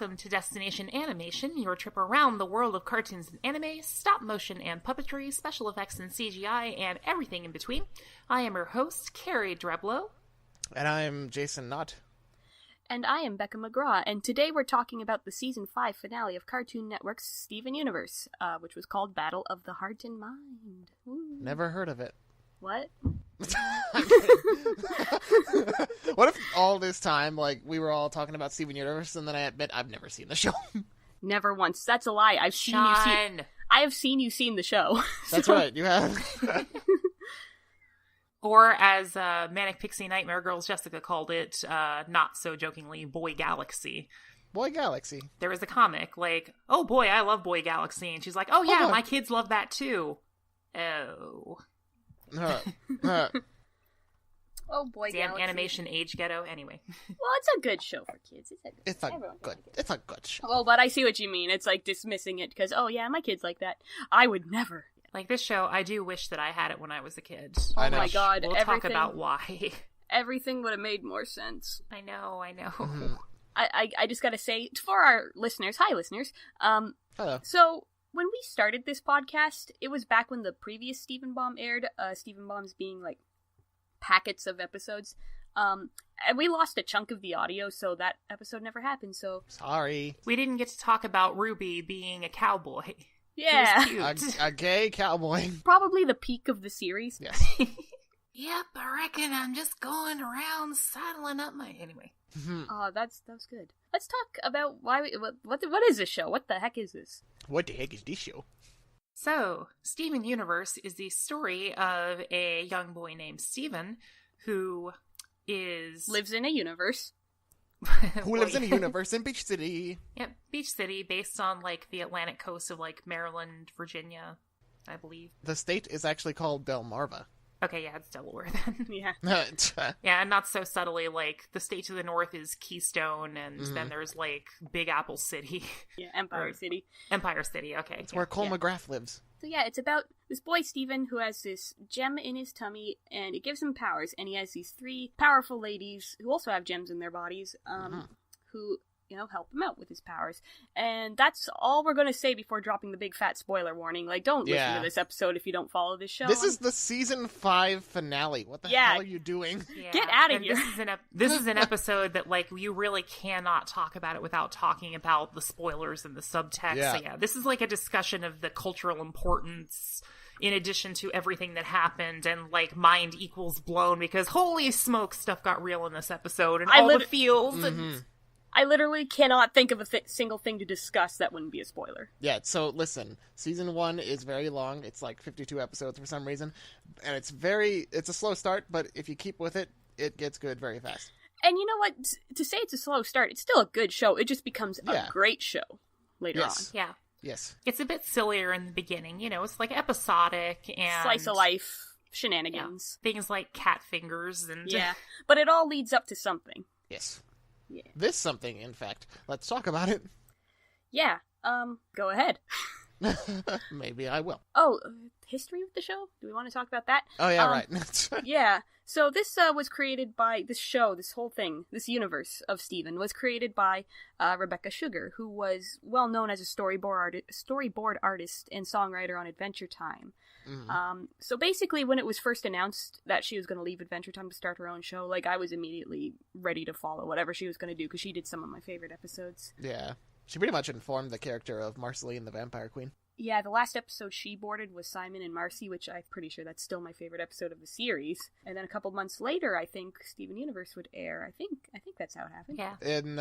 welcome to Destination Animation, your trip around the world of cartoons and anime, stop motion and puppetry, special effects and CGI, and everything in between. I am your host, Carrie Dreblow. And I'm Jason Knott. And I am Becca McGraw, and today we're talking about the Season 5 finale of Cartoon Network's Steven Universe, which was called Battle of the Heart and Mind. Woo. Never heard of it. What? What if all this time, we were all talking about Steven Universe, and then I admit I've never seen the show? Never once. That's a lie. I have seen you seen the show. That's right, you have. Or as Manic Pixie Nightmare Girls Jessica called it, not so jokingly, Boy Galaxy. Boy Galaxy. There was a comic, oh boy, I love Boy Galaxy. And she's like, oh yeah, my kids love that too. Oh. Oh boy, damn Galaxy. animation age ghetto. Anyway. Well, it's a good show for kids. It's a good show. Well, but I see what you mean. It's like dismissing it because, oh yeah, my kids like that. I would never. Like this show, I do wish that I had it when I was a kid. Oh my god, we'll talk about why. Everything would have made more sense. I know. Mm-hmm. I just gotta say, for our listeners, hi listeners, hello. So, when we started this podcast, it was back when the previous Steven Bomb aired, Steven Bombs being packets of episodes, and we lost a chunk of the audio, so that episode never happened, so... Sorry. We didn't get to talk about Ruby being a cowboy. Yeah. A gay cowboy. Probably the peak of the series. Yes. Yep, I reckon I'm just going around saddling up my... Anyway. Oh, that was good. Let's talk about what is this show? What the heck is this? What the heck is this show? So, Steven Universe is the story of a young boy named Steven who lives in a universe. Who lives in a universe in Beach City. Yep, Beach City, based on, the Atlantic coast of, Maryland, Virginia, I believe. The state is actually called Delmarva. Okay, yeah, it's Delaware then. Yeah. Yeah, and not so subtly, the state to the north is Keystone, and then there's, Big Apple City. Yeah, Empire City. Empire City, okay. It's where Cole McGrath lives. So yeah, it's about this boy, Steven, who has this gem in his tummy, and it gives him powers, and he has these three powerful ladies who also have gems in their bodies, who, help him out with his powers. And that's all we're going to say before dropping the big fat spoiler warning. Don't listen to this episode if you don't follow this show. This is the Season 5 finale. What the hell are you doing? Yeah. Get out of here. This is an episode that, you really cannot talk about it without talking about the spoilers and the subtext. Yeah. So, yeah, this is a discussion of the cultural importance in addition to everything that happened, and, mind equals blown, because holy smoke, stuff got real in this episode, and the feels, and... I literally cannot think of a single thing to discuss that wouldn't be a spoiler. Yeah, so listen, Season 1 is very long. It's 52 episodes for some reason. And it's a slow start, but if you keep with it, it gets good very fast. And you know what? To say it's a slow start, it's still a good show. It just becomes a great show later on. Yeah. Yes. It's a bit sillier in the beginning. It's episodic and... Slice of life shenanigans. Yeah. Things like cat fingers and... Yeah, but it all leads up to something. Yes. Yeah. This something, in fact. Let's talk about it. Yeah, go ahead. Maybe I will. Oh, history of the show? Do we want to talk about that? Oh, yeah, right. Yeah, so this was created by, this whole thing, this universe of Steven, was created by Rebecca Sugar, who was well known as a storyboard artist and songwriter on Adventure Time. Mm-hmm. So basically, when it was first announced that she was going to leave Adventure Time to start her own show, I was immediately ready to follow whatever she was going to do, because she did some of my favorite episodes. Yeah. She pretty much informed the character of Marceline the Vampire Queen. Yeah, the last episode she boarded was Simon and Marcy, which I'm pretty sure that's still my favorite episode of the series. And then a couple months later, I think Steven Universe would air. I think that's how it happened. Yeah. In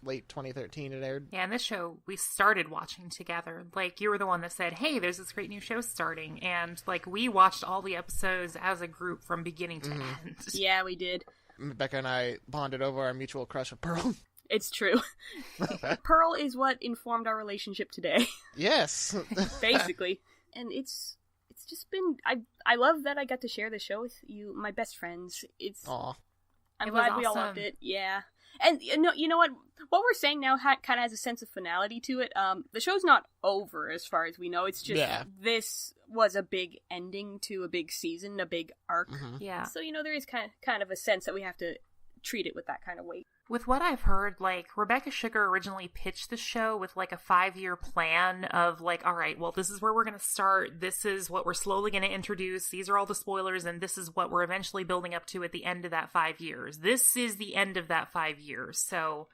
late 2013 it aired. Yeah, and this show we started watching together. You were the one that said, hey, there's this great new show starting. And, we watched all the episodes as a group from beginning to end. Yeah, we did. Becca and I bonded over our mutual crush of Pearl. It's true. Pearl is what informed our relationship today. Yes. Basically. And it's just been... I love that I got to share the show with you, my best friends. Aw. I'm glad we all loved it. Yeah. And you know what? What we're saying now kind of has a sense of finality to it. The show's not over as far as we know. It's just this was a big ending to a big season, a big arc. Mm-hmm. Yeah. So, there is kind of a sense that we have to treat it with that kind of weight. With what I've heard, like, Rebecca Sugar originally pitched the show with, like, a 5-year plan of, like, all right, well, this is where we're going to start. This is what we're slowly going to introduce. These are all the spoilers, and this is what we're eventually building up to at the end of that 5 years. This is the end of that 5 years. So,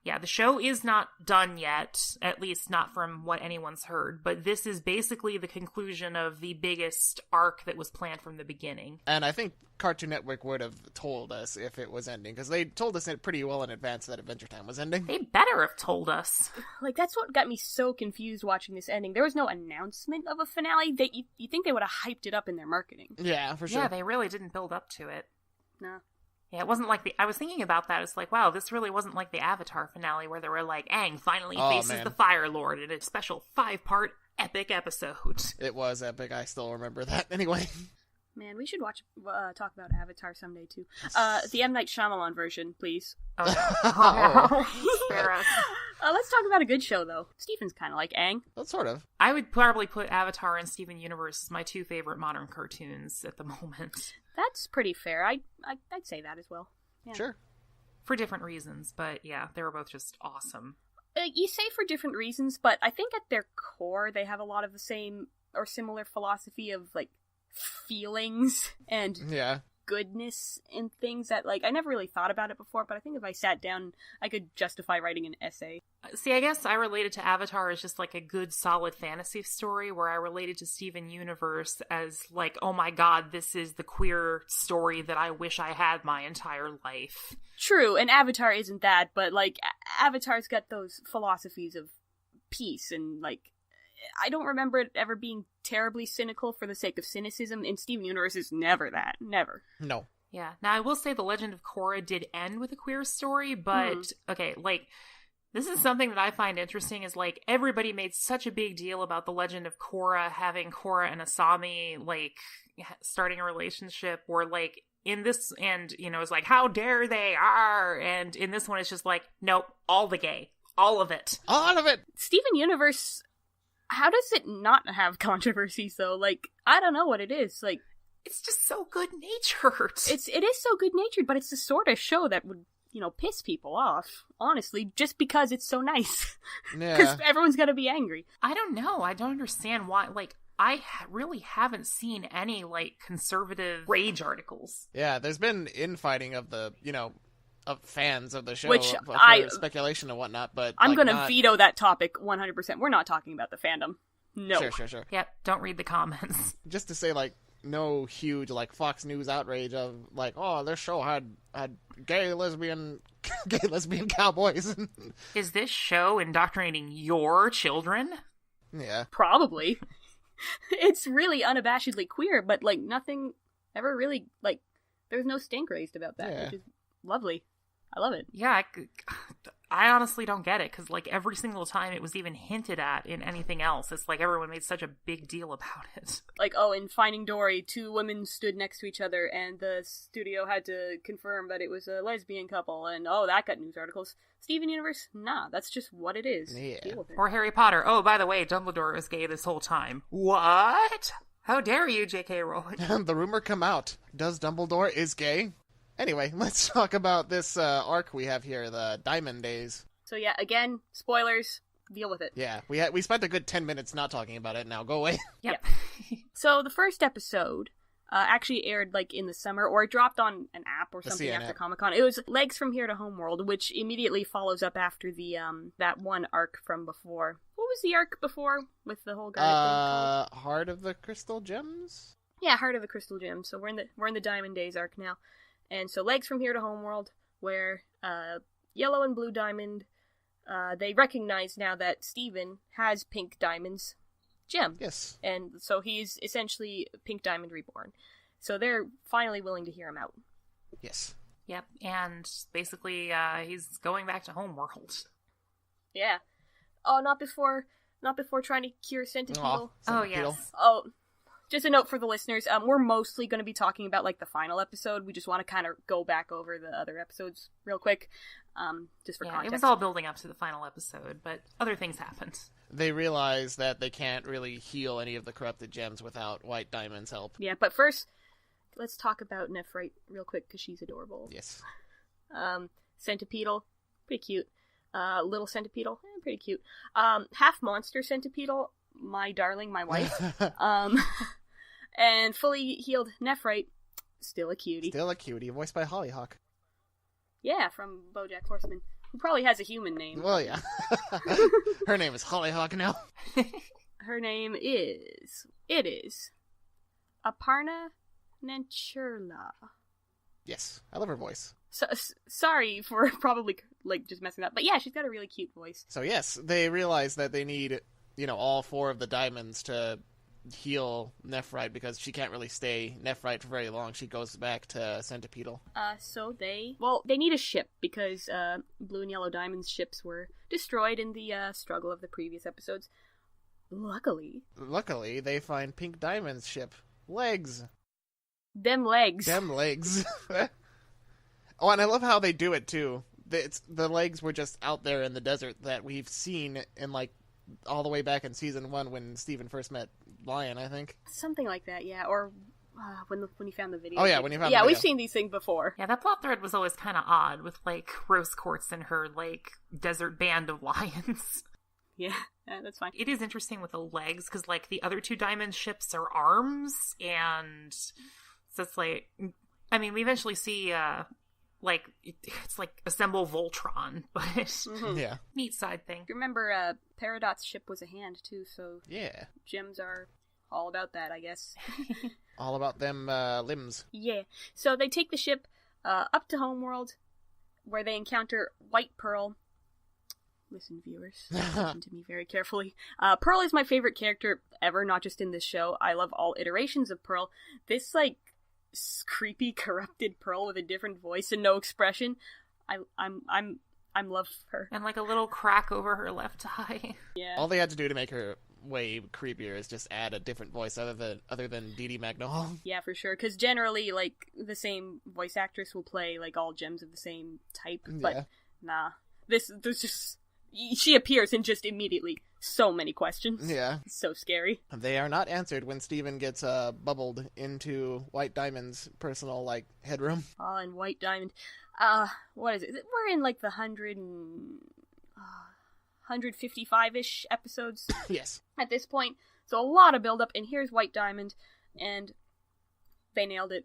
yeah, the show is not done yet, at least not from what anyone's heard, but this is basically the conclusion of the biggest arc that was planned from the beginning. And I think Cartoon Network would have told us if it was ending, because they told us it pretty well in advance that Adventure Time was ending. They better have told us. Like, that's what got me so confused watching this ending. There was no announcement of a finale. You think they would have hyped it up in their marketing. Yeah, for sure. Yeah, they really didn't build up to it. No. Yeah, it wasn't like I was thinking about that. It's like, wow, this really wasn't like the Avatar finale where they were like, Aang finally faces the Fire Lord in a special 5-part epic episode. It was epic. I still remember that anyway. Man, we should talk about Avatar someday too. The M. Night Shyamalan version, please. Oh, no. Spare us. Let's talk about a good show, though. Stephen's kind of like Aang. Well, sort of. I would probably put Avatar and Steven Universe as my 2 favorite modern cartoons at the moment. That's pretty fair. I'd say that as well. Yeah. Sure. For different reasons, but yeah, they were both just awesome. You say for different reasons, but I think at their core, they have a lot of the same or similar philosophy of, like, feelings and goodness in things that, like, I never really thought about it before, but I think if I sat down, I could justify writing an essay. See, I guess I related to Avatar as just, like, a good, solid fantasy story, where I related to Steven Universe as, like, oh my god, this is the queer story that I wish I had my entire life. True, and Avatar isn't that, but, like, Avatar's got those philosophies of peace and, like, I don't remember it ever being terribly cynical for the sake of cynicism. In Steven Universe is never that. Never. No. Yeah. Now, I will say The Legend of Korra did end with a queer story, but, okay, like, this is something that I find interesting is, like, everybody made such a big deal about The Legend of Korra, having Korra and Asami, like, starting a relationship where, like, in this, and, you know, it's like, how dare they are, and in this one, it's just like, nope, all the gay. All of it. All of it! Steven Universe... How does it not have controversies, though? Like, I don't know what it is. Like, it's just so good-natured. It is so good-natured, but it's the sort of show that would, you know, piss people off, honestly, just because it's so nice. Yeah. Because everyone's gonna be angry. I don't know. I don't understand why, like, I really haven't seen any, like, conservative rage articles. Yeah, there's been infighting of the, you know, of fans of the show, which for speculation and whatnot, but I'm gonna veto that topic 100%. We're not talking about the fandom. No. Sure. Yeah, don't read the comments. Just to say, like, no huge, like, Fox News outrage of, like, oh, this show had gay lesbian cowboys. Is this show indoctrinating your children? Yeah. Probably. It's really unabashedly queer, but, like, nothing ever really, like, there's no stink raised about that, which is lovely. I love it. Yeah, I honestly don't get it, because, like, every single time it was even hinted at in anything else, it's like everyone made such a big deal about it. Like, oh, in Finding Dory, 2 women stood next to each other, and the studio had to confirm that it was a lesbian couple, and, oh, that got news articles. Steven Universe? Nah, that's just what it is. Yeah. Deal with it. Or Harry Potter. Oh, by the way, Dumbledore was gay this whole time. What? How dare you, J.K. Rowling? The rumor come out. Does Dumbledore is gay? Anyway, let's talk about this arc we have here, the Diamond Days. So yeah, again, spoilers. Deal with it. Yeah, we spent a good 10 minutes not talking about it. Now go away. Yep. So the first episode actually aired like in the summer, or it dropped on an app or something after Comic-Con. It was Legs from Here to Homeworld, which immediately follows up after the that one arc from before. What was the arc before with the whole guy? Heart of the Crystal Gems? Yeah, Heart of the Crystal Gems. So we're in the Diamond Days arc now. And so Legs from Here to Homeworld, where Yellow and Blue Diamond, they recognize now that Steven has Pink Diamond's gem. Yes. And so he's essentially Pink Diamond reborn. So they're finally willing to hear him out. Yes. Yep, and basically he's going back to Homeworld. Yeah. Oh, not before trying to cure Centipede. Oh, yes. Oh, just a note for the listeners, we're mostly going to be talking about, like, the final episode. We just want to kind of go back over the other episodes real quick, just for context. It was all building up to the final episode, but other things happened. They realize that they can't really heal any of the corrupted gems without White Diamond's help. Yeah, but first, let's talk about Nephrite real quick, because she's adorable. Yes. Centipedal, pretty cute. Little Centipedal, pretty cute. Half monster Centipedal, my darling, my wife. And fully healed Nephrite, still a cutie. Still a cutie, voiced by Hollyhock. Yeah, from BoJack Horseman, who probably has a human name. Well, yeah. Her name is Hollyhock now. Her name is... It is... Aparna Nancherla. Yes, I love her voice. So, sorry for probably, just messing up. But yeah, she's got a really cute voice. So yes, they realize that they need, all 4 of the diamonds to heal Nephrite because she can't really stay Nephrite for very long. She goes back to Centipedal. So they need a ship because Blue and Yellow Diamond's ships were destroyed in the struggle of the previous episodes. Luckily, they find Pink Diamond's ship. Legs. Them legs. Oh, and I love how they do it, too. The legs were just out there in the desert that we've seen in, all the way back in Season 1 when Steven first met Lion, I think. Something like that, yeah. Or when you found the video. Oh, yeah, when you found the video. Yeah, we've seen these things before. Yeah, that plot thread was always kind of odd with, Rose Quartz and her, desert band of lions. Yeah, that's fine. It is interesting with the legs, because, the other 2 diamond ships are arms, and so it's we eventually see, it's assemble Voltron, but yeah, neat side thing. Remember, Peridot's ship was a hand, too, so yeah, gems are all about that, I guess. All about them limbs. Yeah, so they take the ship up to Homeworld, where they encounter White Pearl. Listen, viewers, listen to me very carefully. Pearl is my favorite character ever, not just in this show. I love all iterations of Pearl. This, creepy, corrupted Pearl with a different voice and no expression. I'm love her. And a little crack over her left eye. Yeah. All they had to do to make her way creepier is just add a different voice other than Dee Dee Magnol. Yeah, for sure. Because generally, the same voice actress will play all gems of the same type. But nah, there's just. She appears and just immediately so many questions. Yeah. It's so scary. They are not answered when Steven gets bubbled into White Diamond's personal, headroom. Oh, and White Diamond. What is it? We're in, the 155-ish episodes. Yes. At this point. So a lot of build-up, and here's White Diamond, and they nailed it.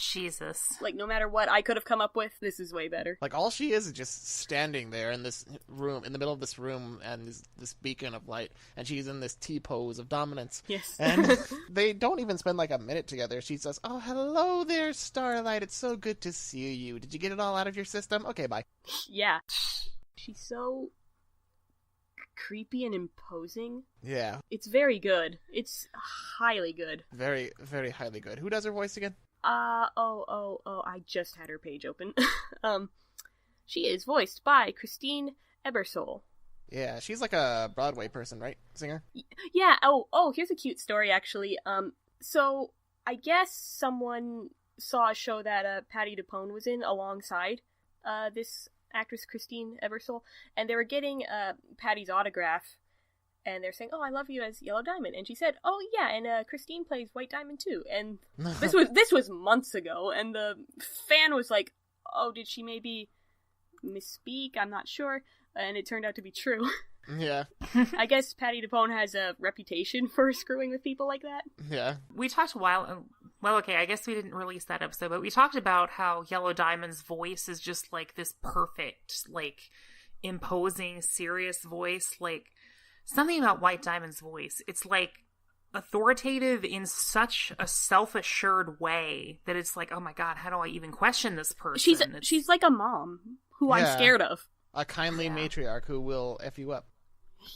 Jesus. No matter what I could have come up with, this is way better. All she is just standing there in this room, in the middle of this room, and this beacon of light, and she's in this T-pose of dominance. Yes. And they don't even spend a minute together. She says, "Oh, hello there, Starlight. It's so good to see you. Did you get it all out of your system? Okay, bye." Yeah. She's so creepy and imposing. Yeah. It's very good. It's highly good. Very, very highly good. Who does her voice again? I just had her page open. She is voiced by Christine Ebersole. Yeah, she's a Broadway person, right? Singer? Yeah, oh, here's a cute story, actually. So, I guess someone saw a show that Patti DuPone was in alongside this actress Christine Ebersole, and they were getting Patty's autograph, and they're saying, "Oh, I love you as Yellow Diamond," and she said, "Oh yeah, and Christine plays White Diamond too." And this was months ago, and the fan was like, "Oh, did she maybe misspeak? I'm not sure," and it turned out to be true. Yeah. I guess Patti DuPone has a reputation for screwing with people like that. Yeah. We talked a while. Well, okay, I guess we didn't release that episode, but we talked about how Yellow Diamond's voice is just this perfect, imposing, serious voice. Something about White Diamond's voice. It's authoritative in such a self-assured way that it's oh my god, how do I even question this person? She's like a mom who I'm scared of. A kindly matriarch who will F you up.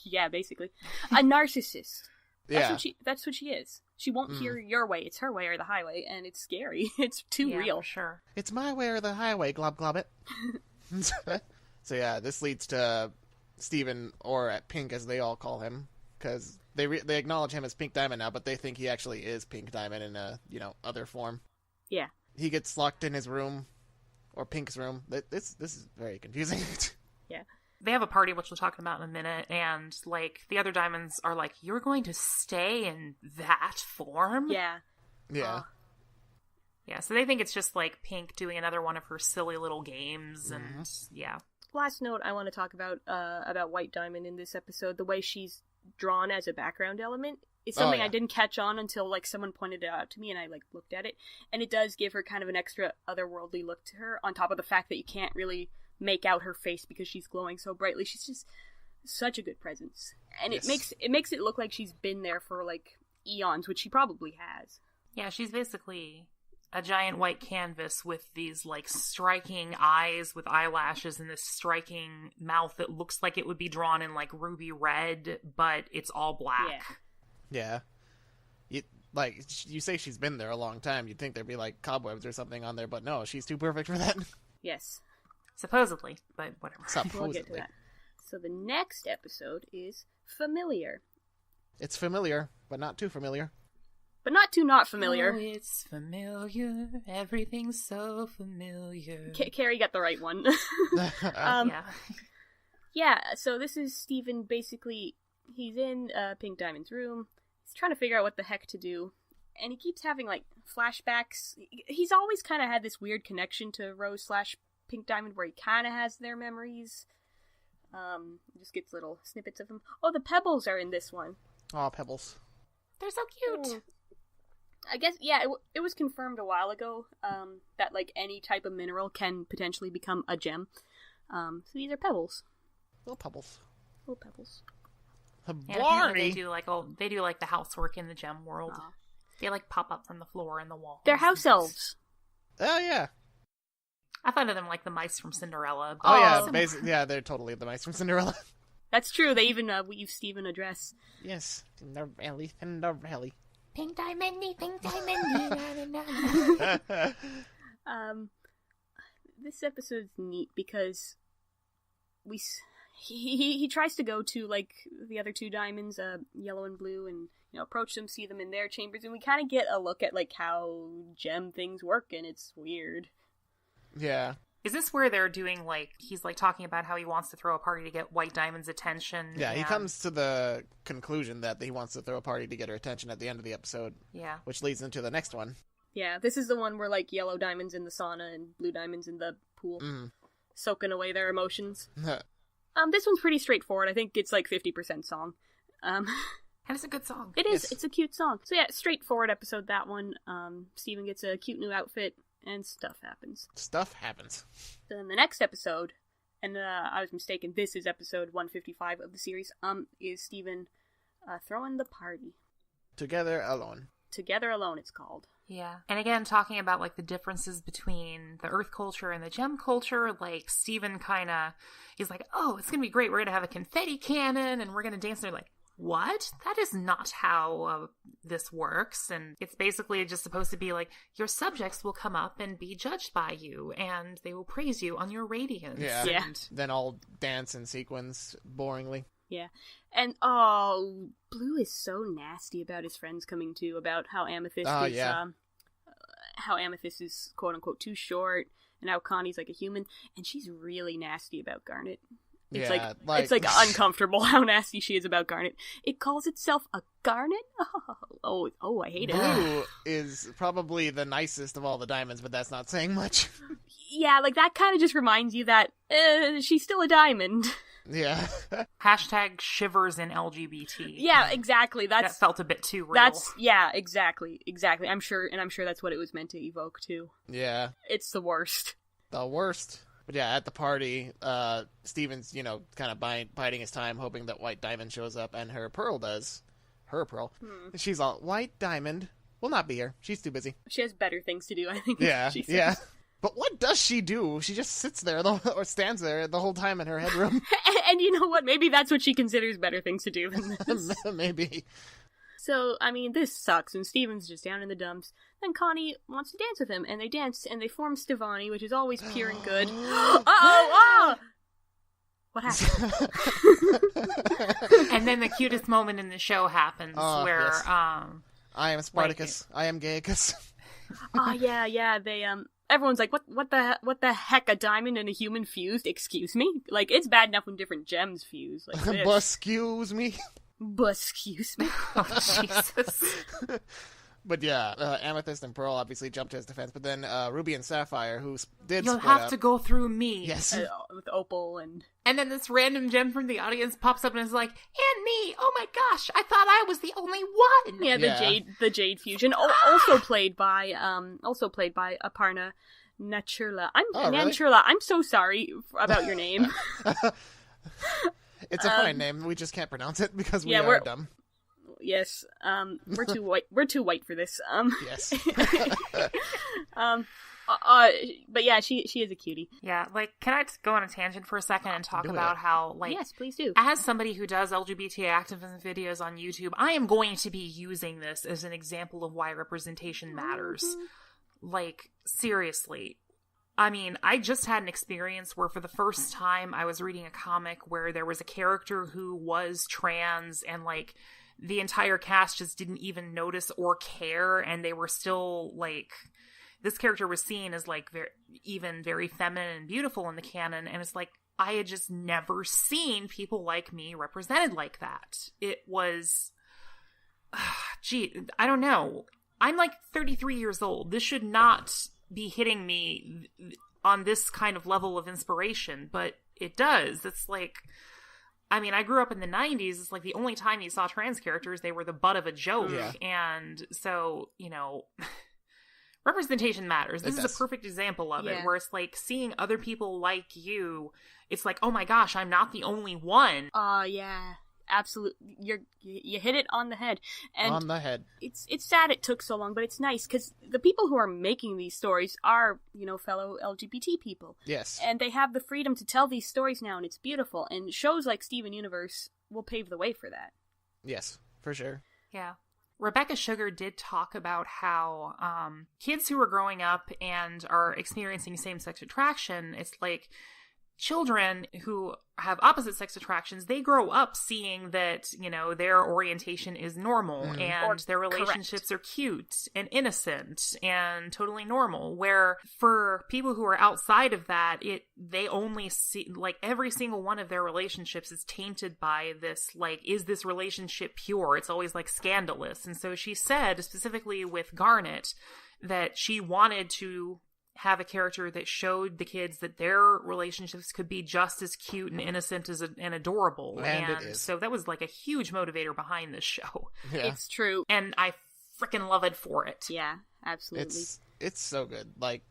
Yeah, basically. A narcissist. Yeah. That's what she is. She won't hear your way. It's her way or the highway, and it's scary. It's too real. For sure. It's my way or the highway, glob glob it. So yeah, this leads to Steven, or Pink as they all call him, because they acknowledge him as Pink Diamond now, but they think he actually is Pink Diamond in a, other form. Yeah. He gets locked in his room, or Pink's room. This is very confusing. Yeah. They have a party, which we'll talk about in a minute, and, the other diamonds are you're going to stay in that form? Yeah. Yeah. Yeah, so they think it's just like Pink doing another one of her silly little games, and yeah. Last note I want to talk about White Diamond in this episode. The way she's drawn as a background element is something I didn't catch on until like someone pointed it out to me, and I like looked at it, and it does give her kind of an extra otherworldly look to her. On top of the fact that you can't really make out her face because she's glowing so brightly, she's just such a good presence, and it makes it look like she's been there for like eons, which she probably has. Yeah, she's basically a giant white canvas with these like striking eyes with eyelashes and this striking mouth that looks like it would be drawn in like ruby red, but it's all black. Yeah. You say she's been there a long time. You'd think there'd be like cobwebs or something on there, but no, she's too perfect for that. Yes. Supposedly, but whatever. Supposedly. We'll get to that. So the next episode is Familiar. It's familiar, but not too familiar. But not too not familiar. Oh, it's familiar. Everything's so familiar. Carrie got the right one. Yeah, so this is Steven. Basically, he's in Pink Diamond's room. He's trying to figure out what the heck to do. And he keeps having, like, flashbacks. He's always kind of had this weird connection to Rose/Pink Diamond where he kind of has their memories. Just gets little snippets of them. Oh, the pebbles are in this one. Aw, pebbles. They're so cute. I guess, yeah, it was confirmed a while ago that, like, any type of mineral can potentially become a gem. So these are pebbles. Little pebbles. Little pebbles. Barney! They do, like, the housework in the gem world. Oh. They, like, pop up from the floor and the wall. They're house elves. Oh, yeah. I thought of them like the mice from Cinderella. Yeah, they're totally the mice from Cinderella. That's true. They even weave Steven a dress. Yes. Cinderella. Pink diamondy, pink diamondy. This episode's neat because he tries to go to like the other two diamonds, yellow and blue, and approach them, see them in their chambers, and we kind of get a look at like how gem things work, and it's weird. Yeah. Is this where they're doing, like, he's, like, talking about how he wants to throw a party to get White Diamond's attention? Yeah, he comes to the conclusion that he wants to throw a party to get her attention at the end of the episode. Yeah. Which leads into the next one. Yeah, this is the one where, like, yellow diamonds in the sauna and blue diamonds in the pool. Soaking away their emotions. This one's pretty straightforward. I think it's, like, 50% song. And it's a good song. It is. Yes. It's a cute song. So, yeah, straightforward episode, that one. Steven gets a cute new outfit. And stuff happens. Then the next episode, and I was mistaken, this is episode 155 of the series, is Steven throwing the party. Together Alone. Together Alone, it's called. Yeah. And again, talking about, like, the differences between the Earth culture and the Gem culture, like, Steven he's like, oh, it's gonna be great, we're gonna have a confetti cannon, and we're gonna dance, and they're like, what? That is not how this works. And it's basically just supposed to be like, your subjects will come up and be judged by you, and they will praise you on your radiance. Yeah. Then all dance in sequins, boringly. Yeah. And, Blue is so nasty about his friends coming to, about how Amethyst is, quote-unquote, too short, and how Connie's like a human, and she's really nasty about Garnet. It's it's like uncomfortable how nasty she is about Garnet. It calls itself a Garnet? Oh, I hate it. Blue is probably the nicest of all the diamonds, but that's not saying much. Yeah, like that kind of just reminds you that she's still a diamond. Yeah. Hashtag shivers in LGBT. Yeah, exactly. That felt a bit too real. Exactly. I'm sure that's what it was meant to evoke too. Yeah. It's the worst. The worst. But yeah, at the party, Steven's, kind of biding his time, hoping that White Diamond shows up, and her Pearl does. Her Pearl. She's all, White Diamond will not be here. She's too busy. She has better things to do, I think. Yeah. But what does she do? She just sits there or stands there the whole time in her headroom. And you know what? Maybe that's what she considers better things to do than this. Maybe. So, I mean, this sucks, and Steven's just down in the dumps. Then Connie wants to dance with him, and they dance, and they form Stevani, which is always pure and good. What happened? And then the cutest moment in the show happens, where, yes. I am Spartacus. I am Gaiacus. Yeah, they, everyone's like, what the heck, a diamond and a human fused? Excuse me? Like, it's bad enough when different gems fuse. Like this. Excuse me? Excuse me. Oh, Jesus. But yeah, Amethyst and Pearl obviously jumped to his defense, but then Ruby and Sapphire, who did You'll split have up. to go through me. Yes. With Opal and... And then this random gem from the audience pops up and is like, and me! Oh my gosh, I thought I was the only one! Yeah, the Jade fusion. Also played by Aparna Nancherla. Really? I'm so sorry about your name. It's a fine name. We just can't pronounce it because we're dumb. Yes. We're too white. We're too white for this. Yes. But yeah, she is a cutie. Yeah, like, can I go on a tangent for a second and talk about how, like... Yes, please do. As somebody who does LGBT activism videos on YouTube, I am going to be using this as an example of why representation matters. Like, seriously. I mean, I just had an experience where for the first time I was reading a comic where there was a character who was trans and, like, the entire cast just didn't even notice or care, and they were still, like... This character was seen as, like, very feminine and beautiful in the canon, and it's like, I had just never seen people like me represented like that. It was... I don't know. I'm, like, 33 years old. This should not be hitting me on this kind of level of inspiration, but it does. It's like... I mean, I grew up in the 90s. It's like the only time you saw trans characters, they were the butt of a joke. Yeah. And so, you know... Representation matters. This is a perfect example of it, where it's like seeing other people like you. It's like, oh my gosh, I'm not the only one. Yeah, absolutely. You hit it on the head. And on the head. It's sad it took so long, but it's nice because the people who are making these stories are, fellow LGBT people. Yes. And they have the freedom to tell these stories now, and it's beautiful. And shows like Steven Universe will pave the way for that. Yes, for sure. Yeah. Rebecca Sugar did talk about how kids who are growing up and are experiencing same-sex attraction, it's like children who have opposite-sex attractions, they grow up seeing that, their orientation is normal and their relationships are cute and innocent and totally normal, where for people who are outside of that, they only see, like, every single one of their relationships is tainted by this, like, is this relationship pure? It's always, like, scandalous. And so she said, specifically with Garnet, that she wanted to have a character that showed the kids that their relationships could be just as cute and innocent and adorable. And it is. So that was like a huge motivator behind this show. Yeah. It's true. And I freaking love it for it. Yeah, absolutely. It's so good. Like,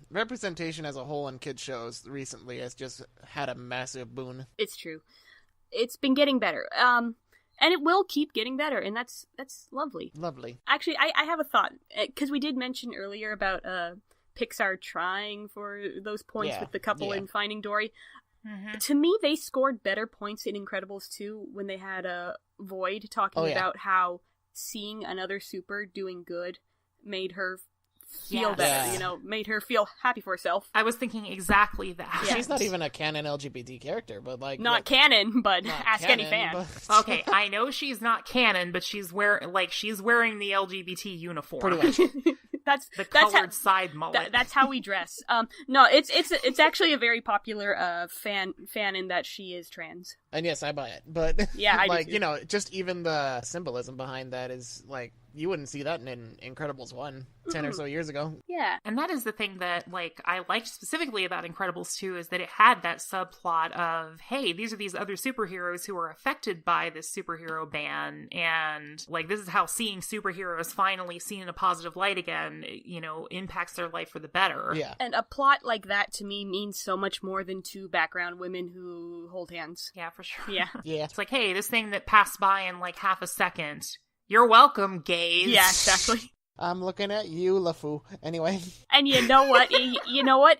representation as a whole in kids shows recently has just had a massive boon. It's true. It's been getting better. And it will keep getting better, and that's lovely. Lovely. Actually, I have a thought, because we did mention earlier about Pixar trying for those points with the couple in Finding Dory. Mm-hmm. To me, they scored better points in Incredibles 2 when they had Void talking about how seeing another super doing good made her feel better, made her feel happy for herself. I was thinking exactly that. Yeah. She's not even a canon LGBT character, but like... Not canon, but ask any fan. But... Okay, I know she's not canon, but she's wearing the LGBT uniform. Pretty much. That's the colored side mullet. That's how we dress. No, it's actually a very popular fan in that she is trans. And yes, I buy it. But yeah, I like do too. just even the symbolism behind that is like you wouldn't see that in Incredibles 1 10 or so years ago. Yeah. And that is the thing that, like, I liked specifically about Incredibles 2 is that it had that subplot of, hey, these are these other superheroes who are affected by this superhero ban, and, like, this is how seeing superheroes finally seen in a positive light again, impacts their life for the better. Yeah. And a plot like that, to me, means so much more than two background women who hold hands. Yeah, for sure. Yeah. Yeah. It's like, hey, this thing that passed by in, like, half a second... You're welcome, gays. Yeah, exactly. I'm looking at you, LeFou. Anyway. And you know what?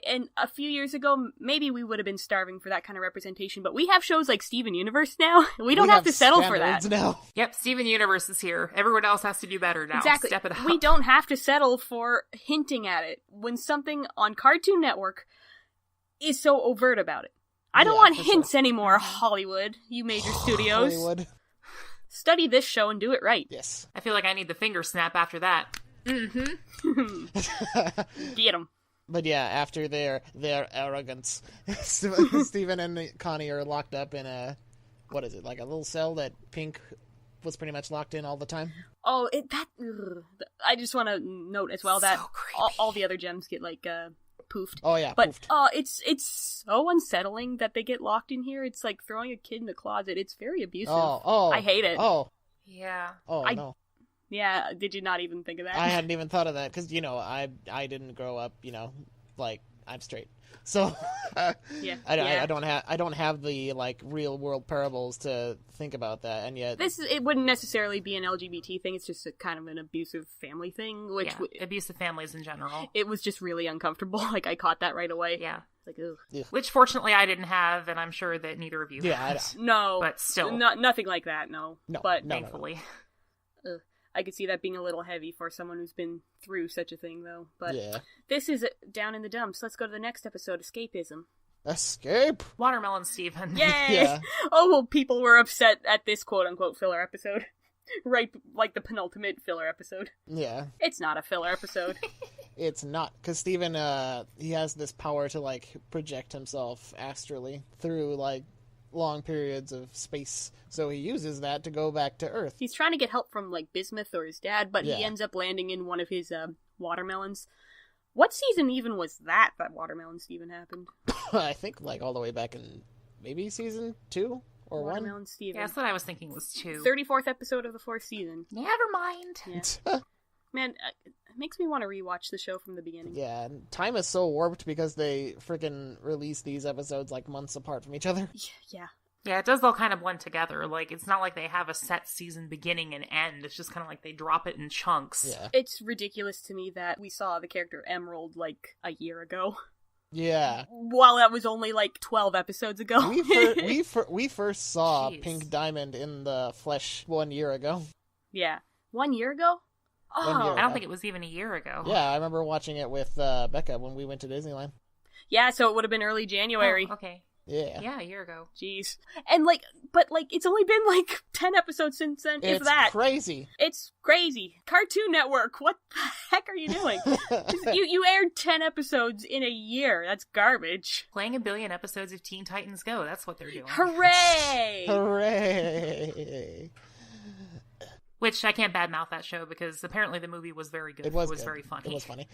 And a few years ago, maybe we would have been starving for that kind of representation, but we have shows like Steven Universe now. We don't have to settle for that. Now. Yep, Steven Universe is here. Everyone else has to do better now. Exactly. Step it up. We don't have to settle for hinting at it when something on Cartoon Network is so overt about it. I don't want hints anymore, Hollywood, you major studios. Hollywood. Study this show and do it right. Yes. I feel like I need the finger snap after that. Mm-hmm. Get them. But yeah, after their arrogance, Steven and Connie are locked up in a, what is it, like a little cell that Pink was pretty much locked in all the time. Oh, I just want to note as well that creepy. all the other gems get like poofed. Oh yeah, but poofed. It's so unsettling that they get locked in here. It's like throwing a kid in the closet. It's very abusive. Oh, I hate it. Oh, Yeah. oh no. Yeah, did you not even think of that? I hadn't even thought of that because I didn't grow up. Like I'm straight, so Yeah. I don't have the like real world parables to think about that, and yet it wouldn't necessarily be an LGBT thing. It's just a kind of an abusive family thing, which abusive families in general. It was just really uncomfortable. Like I caught that right away. Yeah. Like, ugh. Yeah. Which fortunately I didn't have, and I'm sure that neither of you had. No, but still, nothing like that. No, but thankfully. No. I could see that being a little heavy for someone who's been through such a thing, though. But yeah. This is down in the dumps. Let's go to the next episode, Escapism. Escape! Watermelon Steven. Yay! Yeah. Oh, well, people were upset at this quote-unquote filler episode. Right, like the penultimate filler episode. Yeah. It's not a filler episode. It's not, because Steven, he has this power to, like, project himself astrally through, like, long periods of space, so he uses that to go back to Earth. He's trying to get help from, like, Bismuth or his dad, but Yeah. he ends up landing in one of his watermelons. What season even was that Watermelon Steven happened? I think, like, all the way back in maybe season 2 or 1? Watermelon Steven. Yeah, that's what I was thinking was 2. 34th episode of the 4th season. Never mind. Yeah. Man, it makes me want to rewatch the show from the beginning. Yeah, and time is so warped because they freaking release these episodes, like, months apart from each other. Yeah. Yeah, it does all kind of blend together. Like, it's not like they have a set season beginning and end. It's just kind of like they drop it in chunks. Yeah. It's ridiculous to me that we saw the character Emerald, like, a year ago. Yeah. While that was only, like, 12 episodes ago. We first saw Jeez. Pink Diamond in the flesh 1 year ago. Yeah. 1 year ago? Oh. 1 year I don't ago. think it was even a year ago. Yeah, I remember watching it with Becca when we went to Disneyland. Yeah, so it would have been early January. Oh, okay. Yeah. Yeah, a year ago. Jeez. And, like, but, like, it's only been, like, 10 episodes since then, if It's that. crazy. It's crazy. Cartoon Network, what the heck are you doing? you aired 10 episodes in a year. That's garbage. Playing a billion episodes of Teen Titans Go. That's what they're doing. Hooray! Hooray! Which I can't badmouth that show because apparently the movie was very good. It was good. very funny. It was funny.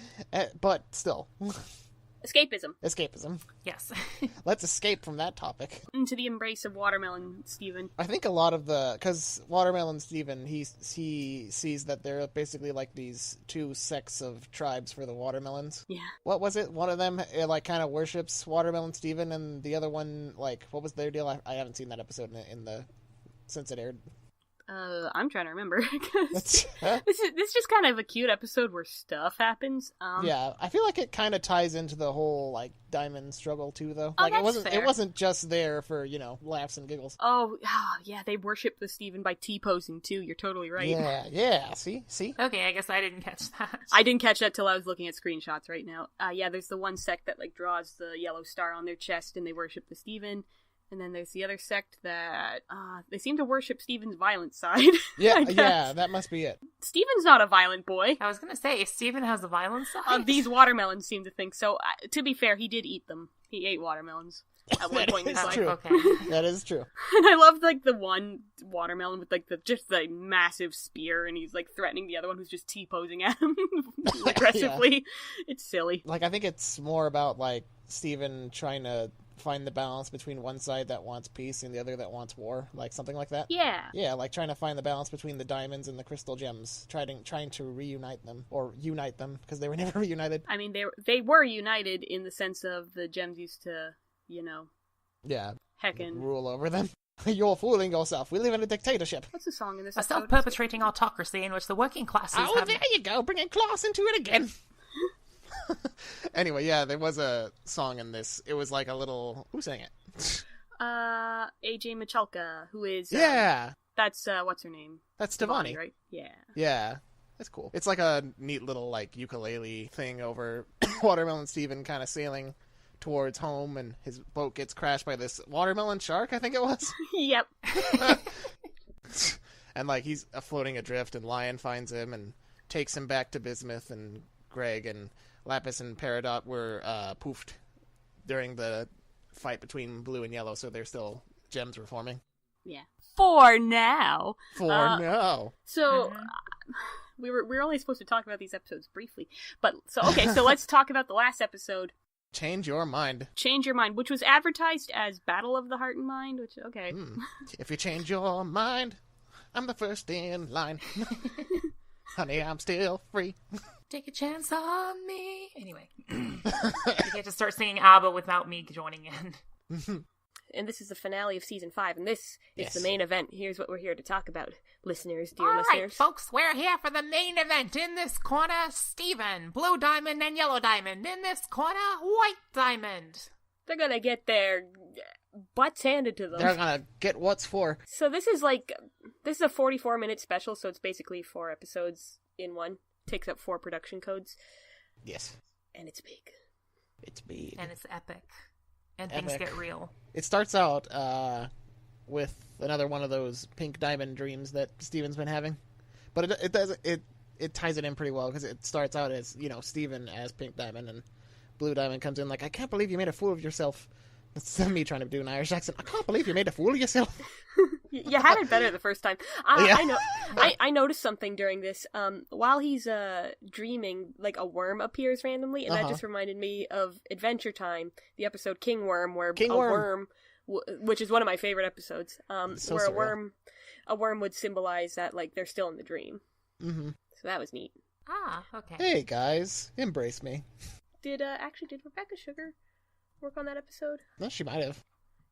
But still. Escapism. Escapism. Yes. Let's escape from that topic. Into the embrace of Watermelon Steven. I think a lot of because Watermelon Steven, he sees that they're basically like these two sects of tribes for the watermelons. Yeah. What was it? One of them like kind of worships Watermelon Steven, and the other one, like, what was their deal? I haven't seen that episode since it aired. I'm trying to remember. This is just kind of a cute episode where stuff happens. Yeah, I feel like it kind of ties into the whole like diamond struggle too, though. Oh, Like that's it fair. wasn't just there for laughs and giggles. Oh, yeah, they worship the Steven by T-posing too. You're totally right. Yeah. See. Okay, I guess I didn't catch that. I didn't catch that till I was looking at screenshots right now. Yeah, there's the one sect that like draws the yellow star on their chest and they worship the Steven. And then there's the other sect that they seem to worship Steven's violent side. Yeah, yeah, that must be it. Steven's not a violent boy. I was gonna say, Steven has a violent side. These watermelons seem to think so. To be fair, he did eat them. He ate watermelons at one point in his It's life. true. Okay. That is true. And I love like the one watermelon with like the massive spear, and he's like threatening the other one who's just T-posing at him aggressively. It's silly. Like, I think it's more about like Steven trying to find the balance between one side that wants peace and the other that wants war, like something like that. Yeah, like trying to find the balance between the diamonds and the crystal gems, trying to reunite them or unite them because they were never reunited. I mean they were united in the sense of the gems used to, Yeah, heckin'. rule over them. You're fooling yourself. We live in a dictatorship. What's the song in this A episode? self-perpetrating autocracy in which the working classes have... There you go, bringing class into it again. Anyway, yeah, there was a song in this. It was like a little... Who sang it? AJ Michalka, who is... Yeah. That's, what's her name? That's Stevani. Right? Yeah. Yeah. That's cool. It's like a neat little, like, ukulele thing over Watermelon Steven kind of sailing towards home, and his boat gets crashed by this watermelon shark, I think it was. Yep. And, like, he's floating adrift, and Lion finds him and takes him back to Bismuth, and Greg and Lapis and Peridot were poofed during the fight between blue and yellow, so gems were forming. Yeah. For now. For now. So, we were only supposed to talk about these episodes briefly. But, so let's talk about the last episode. Change Your Mind. Change Your Mind, which was advertised as Battle of the Heart and Mind, which, okay. If you change your mind, I'm the first in line. Honey, I'm still free. Take a chance on me. Anyway, you get to start singing ABBA without me joining in. And this is the finale of season 5, and this is the main event. Here's what we're here to talk about, listeners, dear listeners. All right, folks, we're here for the main event. In this corner, Steven, Blue Diamond and Yellow Diamond. In this corner, White Diamond. They're gonna get their butts handed to them. They're gonna get what's for. So this is a 44-minute special, so it's basically 4 episodes in one. Takes up 4 production codes. Yes. And it's big. It's big. And it's epic. And things get real. It starts out with another one of those pink diamond dreams that Steven's been having. But it ties it in pretty well, because it starts out as, Steven as Pink Diamond, and Blue Diamond comes in like, I can't believe you made a fool of yourself. That's me trying to do an Irish accent. I can't believe you made a fool of yourself. You had it better the first time. I know. I noticed something during this. While he's dreaming, like a worm appears randomly, and that just reminded me of Adventure Time, the episode King Worm, where worm, which is one of my favorite episodes, where a worm would symbolize that like they're still in the dream. Mm-hmm. So that was neat. Ah, okay. Hey guys, embrace me. Did Rebecca Sugar work on that episode? No, she might have.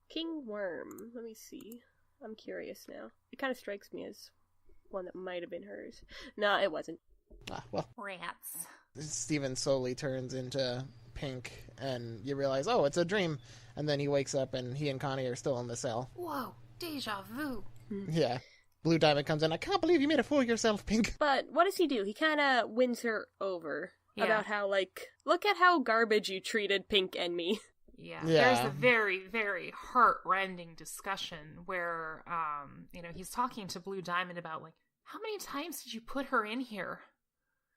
King Worm. Let me see. I'm curious now. It kind of strikes me as one that might have been hers. No, it wasn't. Well. Rats. Steven slowly turns into pink, and you realize, oh, it's a dream. And then he wakes up, and he and Connie are still in the cell. Whoa, deja vu. Yeah. Blue Diamond comes in. I can't believe you made a fool of yourself, Pink. But what does he do? He kind of wins her over about how, like, look at how garbage you treated Pink and me. Yeah, there's a very, very heart-rending discussion where, he's talking to Blue Diamond about, like, how many times did you put her in here?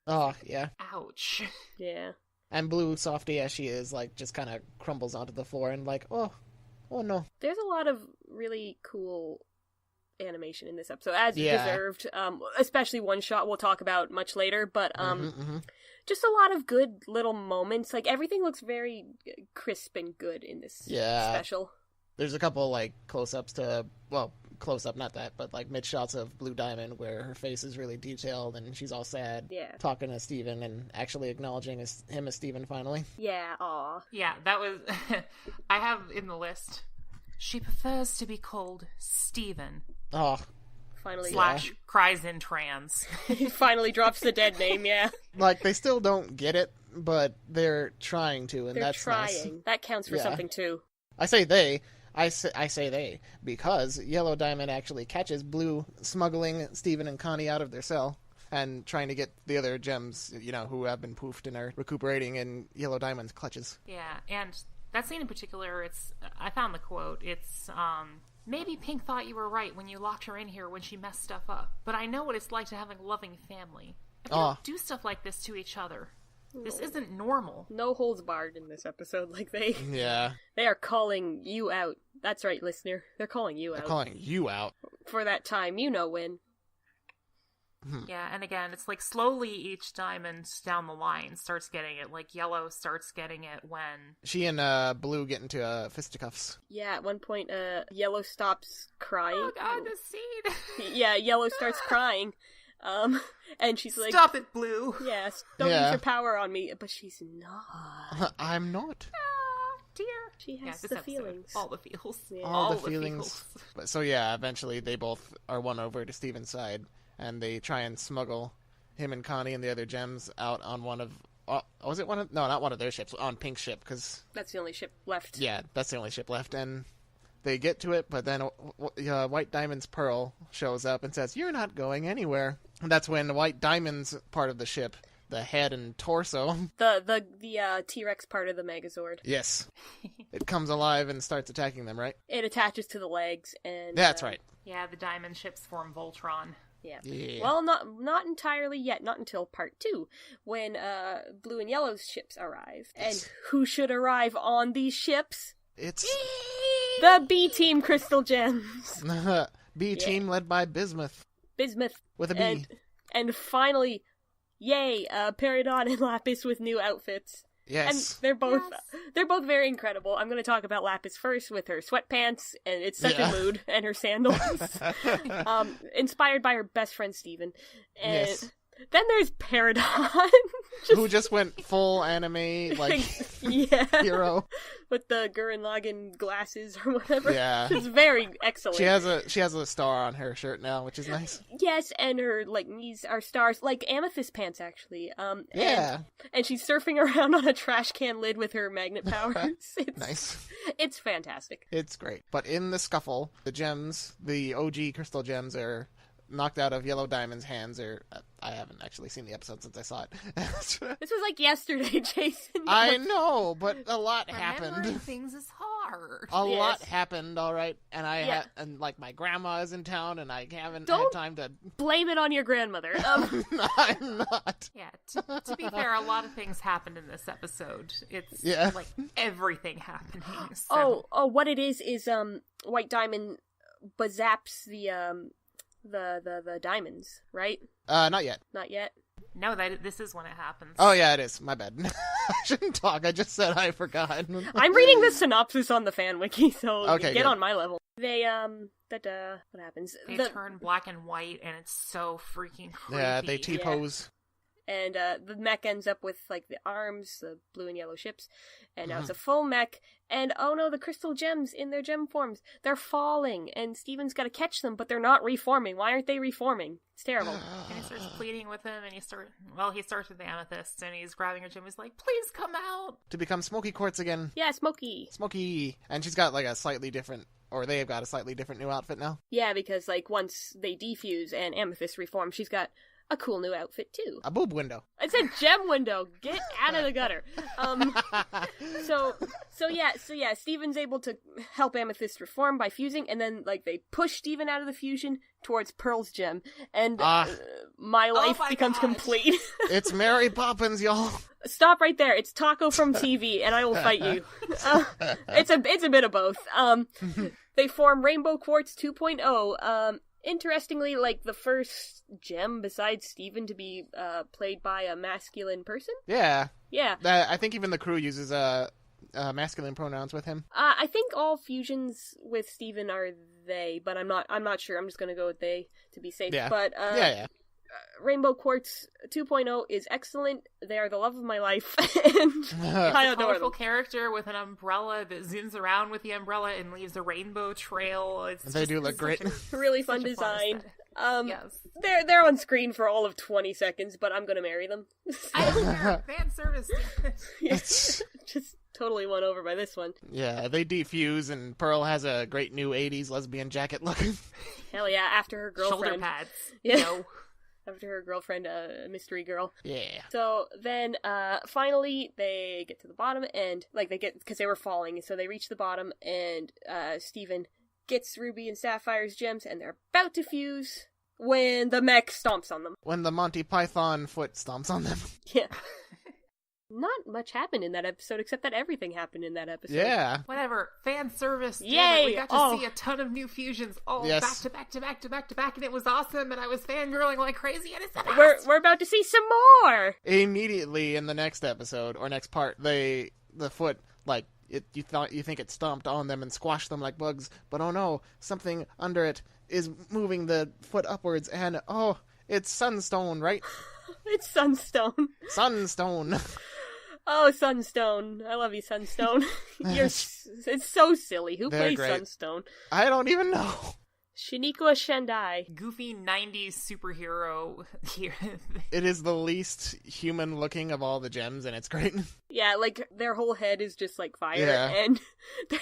Oh, yeah. Ouch. Yeah. And Blue, softy as she is, like, just kind of crumbles onto the floor and, like, oh no. There's a lot of really cool animation in this episode, as deserved. Especially one shot we'll talk about much later, but, just a lot of good little moments. Like, everything looks very crisp and good in this special. There's a couple, like, close-ups to, well, close-up, not that, but, like, mid-shots of Blue Diamond where her face is really detailed and she's all sad, talking to Steven and actually acknowledging him as Steven finally. Yeah, aw. Yeah, that was... I have in the list, she prefers to be called Steven. Oh, finally / cries in trans. He finally drops the dead name, Like, they still don't get it, but they're trying to, and that's trying. Nice. That counts for something, too. I say they. I say they, because Yellow Diamond actually catches Blue smuggling Steven and Connie out of their cell and trying to get the other gems, who have been poofed and are recuperating in Yellow Diamond's clutches. Yeah, and that scene in particular, I found the quote, it's, maybe Pink thought you were right when you locked her in here when she messed stuff up, but I know what it's like to have a loving family. And we don't do stuff like this to each other. This isn't normal. No holds barred in this episode. Like, they are calling you out. That's right, listener. They're calling you out. They're calling you out. For that time, you know when. Yeah, and again, it's like slowly each diamond down the line starts getting it. Like, Yellow starts getting it when... She and Blue get into fisticuffs. Yeah, at one point, Yellow stops crying. Oh god, the scene! Yeah, Yellow starts crying. And she's like... Stop it, Blue! Yes, don't use your power on me. But she's not. I'm not. Dear. She has the feelings. All the feels. Yeah. All the feelings. So yeah, eventually they both are won over to Steven's side, and they try and smuggle him and Connie and the other gems out on one of... was it one of... No, not one of their ships. On Pink's ship, because... That's the only ship left. Yeah, that's the only ship left, and... They get to it, but then White Diamond's Pearl shows up and says, "You're not going anywhere." And that's when White Diamond's part of the ship, the head and torso... The T-Rex part of the Megazord. Yes. It comes alive and starts attacking them, right? It attaches to the legs, and... That's right. Yeah, the diamond ships form Voltron. Yeah. Well, not entirely yet. Not until part 2, when Blue and Yellow's ships arrive. And who should arrive on these ships? It's the B Team Crystal Gems. B Team led by Bismuth. Bismuth. With a B. And finally, yay, Peridot and Lapis with new outfits. Yes. And they're both very incredible. I'm going to talk about Lapis first with her sweatpants, and it's such a mood, and her sandals. Inspired by her best friend Steven. And yes. Then there's Peridot. Who just went full anime, like, hero. With the Gurren Lagann glasses or whatever. Yeah. It's very excellent. She has a star on her shirt now, which is nice. Yes, and her, like, knees are stars. Like amethyst pants, actually. And she's surfing around on a trash can lid with her magnet powers. It's nice. It's fantastic. It's great. But in the scuffle, the gems, the OG crystal gems are knocked out of Yellow Diamond's hands, or I haven't actually seen the episode since I saw it. This was like yesterday, Jason. I know, but a lot Remembering happened. Things is hard. A lot happened, all right, and and like my grandma is in town, and I haven't had time to blame it on your grandmother. I'm not. Yeah, to be fair, a lot of things happened in this episode. It's like everything happening. So. Oh, what it is White Diamond bazaps the diamonds, right? Not yet. Not yet? No, this is when it happens. Oh, yeah, it is. My bad. I shouldn't talk. I just said I forgot. I'm reading the synopsis on the fan wiki, so get on my level. They, what happens? They turn black and white, and it's so freaking creepy. Yeah, they T-pose. And the mech ends up with, like, the arms, the blue and yellow ships, and now it's a full mech, and oh no, the crystal gems in their gem forms, they're falling, and Steven's gotta catch them, but they're not reforming. Why aren't they reforming? It's terrible. And he starts pleading with him, and he starts with the amethyst, and he's grabbing her gem, he's like, please come out! To become Smoky Quartz again. Yeah, Smoky! And she's got, like, a slightly different, or they've got a slightly different new outfit now. Yeah, because, like, once they defuse and amethyst reform, she's got a cool new outfit, too. A boob window. It's a gem window. Get out of the gutter. So Steven's able to help Amethyst reform by fusing, and then, like, they push Steven out of the fusion towards Pearl's gem, and my life becomes complete. It's Mary Poppins, y'all. Stop right there. It's Taco from TV, and I will fight you. It's a bit of both. They form Rainbow Quartz 2.0, interestingly, like, the first gem besides Steven to be played by a masculine person. Yeah. Yeah. I think even the crew uses masculine pronouns with him. I think all fusions with Steven are they, but I'm not sure. I'm just gonna go with they to be safe. Yeah. But Rainbow Quartz 2.0 is excellent. They are the love of my life, and I adore them. Colorful character with an umbrella that zooms around with the umbrella and leaves a rainbow trail. They do look great. Really fun design. Yes. They're on screen for all of 20 seconds, but I'm gonna marry them. I don't care. Fan service. Just totally won over by this one. Yeah, they defuse, and Pearl has a great new 80s lesbian jacket looking. Hell yeah, after her girlfriend. Shoulder pads. Yeah. No. After her girlfriend, a mystery girl. Yeah. So then, finally, they get to the bottom, and, like, because they were falling, so they reach the bottom, and, Steven gets Ruby and Sapphire's gems, and they're about to fuse when the mech stomps on them. When the Monty Python foot stomps on them. Yeah. Not much happened in that episode, except that everything happened in that episode. Yeah. Whatever. Fan service. Yay! We got to see a ton of new fusions all back to back to back to back to back, and it was awesome, and I was fangirling like crazy, and it's the best! We're about to see some more! Immediately in the next episode, or next part, the foot, like, you think it stomped on them and squashed them like bugs, but oh no, something under it is moving the foot upwards, and it's Sunstone, right? It's Sunstone. Sunstone. Oh, Sunstone. I love you, Sunstone. It's so silly. Who plays great. Sunstone? I don't even know. Shaniqua Shandai. Goofy 90s superhero here. It is the least human looking of all the gems, and it's great. Yeah, like, their whole head is just like fire, Yeah. and they're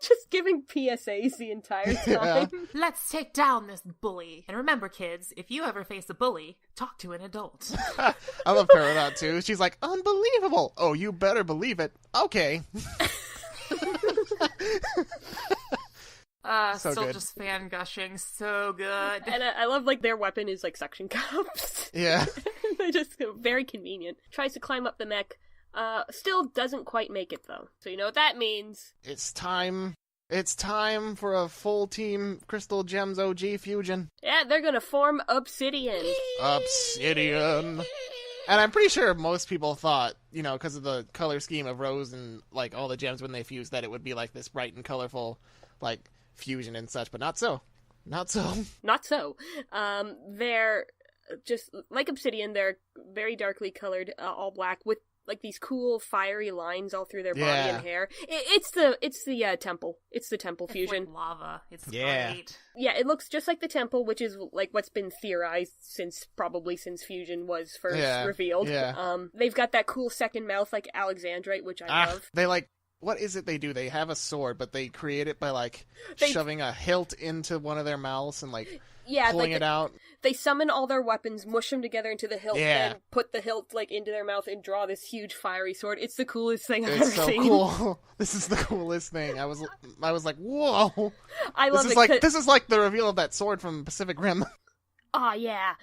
just giving PSAs the entire time. Yeah. Let's take down this bully. And remember, kids, if you ever face a bully, talk to an adult. I love Peridot, too. She's like, unbelievable. Oh, you better believe it. Okay. So still good. just fan gushing. So good. And I love, like, their weapon is, like, suction cups. Yeah. They're just very convenient. Tries to climb up the mech. Still doesn't quite make it, though. So you know what that means. It's time. It's time for a full team Crystal Gems OG fusion. Yeah, they're gonna form Obsidian. Obsidian. And I'm pretty sure most people thought, you know, because of the color scheme of Rose and, like, all the gems when they fused, that it would be, like, this bright and colorful, like, fusion and such, but not so. Not so. Not so. They're just, like Obsidian, they're very darkly colored, all black, with, like, these cool, fiery lines all through their body and hair. It's the temple. It's the temple fusion. It's like lava. It's great. Yeah, it looks just like the temple, which is, like, what's been theorized since fusion was first revealed. Yeah. They've got that cool second mouth, like Alexandrite, which I love. They, like, what is it they do? They have a sword, but they create it by, like, shoving a hilt into one of their mouths and, like, pulling it out. They summon all their weapons, mush them together into the hilt, and put the hilt, like, into their mouth and draw this huge fiery sword. It's the coolest thing I've ever seen. It's so cool. This is the coolest thing. I was like, whoa. I love This is like the reveal of that sword from Pacific Rim. Oh, yeah.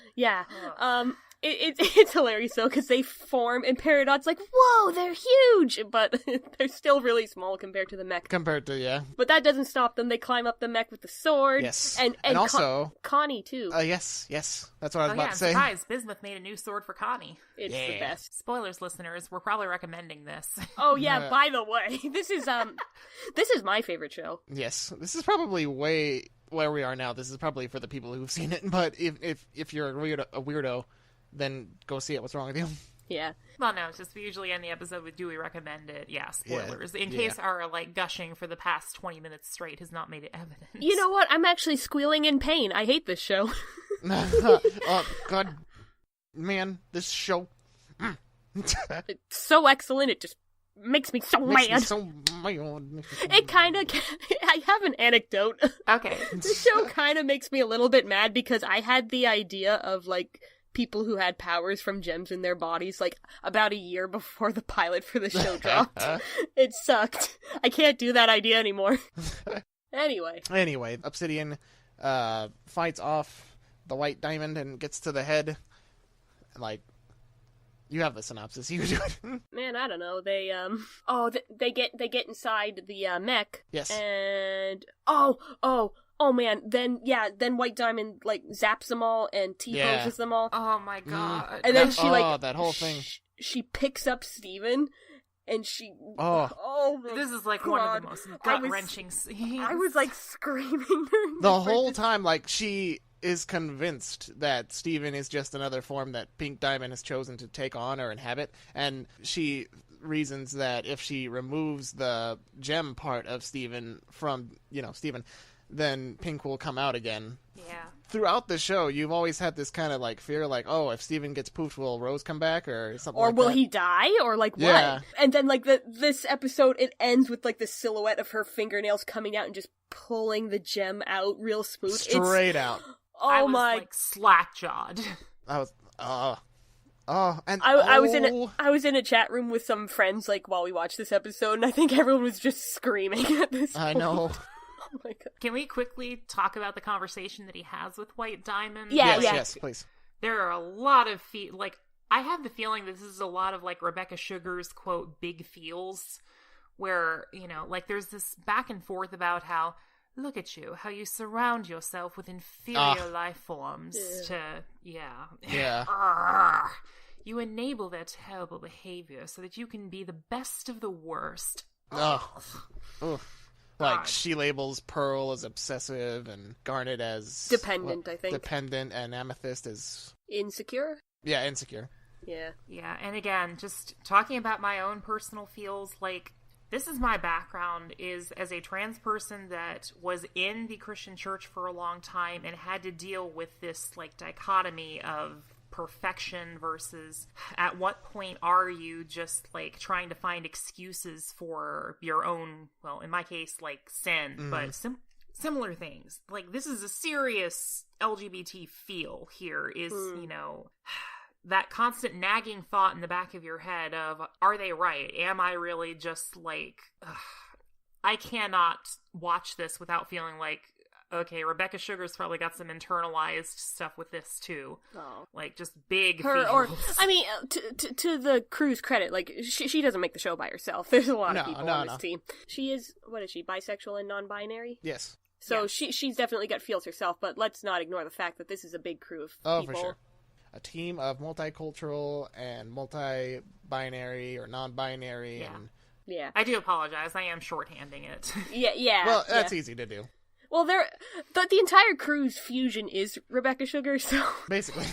It's hilarious, though, because they form, and Peridot's like, whoa, they're huge! But they're still really small compared to the mech. But that doesn't stop them. They climb up the mech with the sword. Yes. And also... Connie, too. Yes. That's what I was about to say. Surprise, Bismuth made a new sword for Connie. It's the best. Spoilers, listeners, we're probably recommending this. Oh, yeah, by the way, this is my favorite show. Yes, this is probably way where we are now. This is probably for the people who've seen it, but if you're a weirdo, then go see it. What's wrong with you? Yeah. Well, no, it's just we usually end the episode with, do we recommend it? Yeah, spoilers. In case our, like, gushing for the past 20 minutes straight has not made it evident. You know what? I'm actually squealing in pain. I hate this show. Oh, God. Man, this show. It's so excellent, it just makes me so mad. It kind of... I have an anecdote. Okay. The show kind of makes me a little bit mad because I had the idea of, like, people who had powers from gems in their bodies, like, about a year before the pilot for the show dropped. It sucked. I can't do that idea anymore. Anyway, Obsidian fights off the white diamond and gets to the head. Like, you have the synopsis. You do it. Man, I don't know. They they get inside the mech. Yes. And oh man, then White Diamond, like, zaps them all and T-poses them all. Oh my god. And then she, like... that whole thing. She picks up Steven, and she... This is, like, one of the most gut-wrenching scenes. I was, like, screaming during the whole time, like, she is convinced that Steven is just another form that Pink Diamond has chosen to take on or inhabit, and she reasons that if she removes the gem part of Steven from, Steven, then Pink will come out again. Yeah. Throughout the show, you've always had this kind of, like, fear, like, oh, if Steven gets poofed, will Rose come back, or something like that? Or will he die? Or, like, what? Yeah. And then, like, this episode, it ends with, like, the silhouette of her fingernails coming out and just pulling the gem out real smooth. Straight out. Oh, I was, my... like, slack-jawed. I was... I was in a chat room with some friends, like, while we watched this episode, and I think everyone was just screaming at this point. I know. Oh my god. Can we quickly talk about the conversation that he has with White Diamond? Yes, please. There are a lot of I have the feeling this is a lot of, like, Rebecca Sugar's, quote, big feels, where, like, there's this back and forth about how, look at you, how you surround yourself with inferior life forms you enable their terrible behavior so that you can be the best of the worst. Like, she labels Pearl as obsessive and Garnet as... dependent, I think. Dependent, and Amethyst as... insecure? Yeah, insecure. Yeah. Yeah, and again, just talking about my own personal feels, like, this is my background, is as a trans person that was in the Christian church for a long time and had to deal with this, like, dichotomy of perfection versus at what point are you just, like, trying to find excuses for your own, well, in my case, like, sin, but similar things. Like, this is a serious LGBT feel here is, that constant nagging thought in the back of your head of, are they right? Am I really just, like, I cannot watch this without feeling like, okay, Rebecca Sugar's probably got some internalized stuff with this too. Oh. Like, just big Her, feels. or, I mean, to the crew's credit, like, she doesn't make the show by herself. There's a lot of people on this team. She is, what is she, bisexual and non-binary? Yes. So she's definitely got feels herself, but let's not ignore the fact that this is a big crew of people. Oh, for sure. A team of multicultural and multi-binary or non-binary. Yeah. And... yeah. I do apologize. I am shorthanding it. Yeah. Well, that's easy to do. Well, the entire crew's fusion is Rebecca Sugar, so... Basically.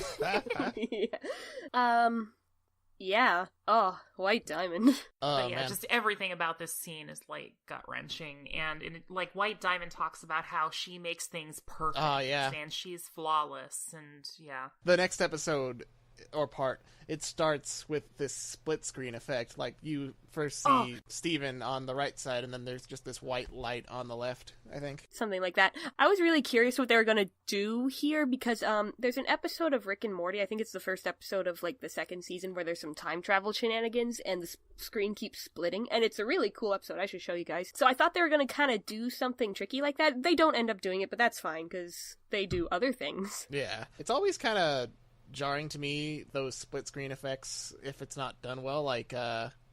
Yeah. Oh, White Diamond. But yeah, man. just everything about this scene is, like, gut-wrenching. And, like, White Diamond talks about how she makes things perfect. Oh, yeah. And she's flawless, and yeah. The next episode, or part, it starts with this split screen effect. Like, you first see Steven on the right side, and then there's just this white light on the left, I think. Something like that. I was really curious what they were gonna do here, because there's an episode of Rick and Morty, I think it's the first episode of, like, the second season, where there's some time travel shenanigans, and the screen keeps splitting, and it's a really cool episode. I should show you guys. So I thought they were gonna kind of do something tricky like that. They don't end up doing it, but that's fine, because they do other things. Yeah. It's always kind of jarring to me, those split screen effects, if it's not done well. Like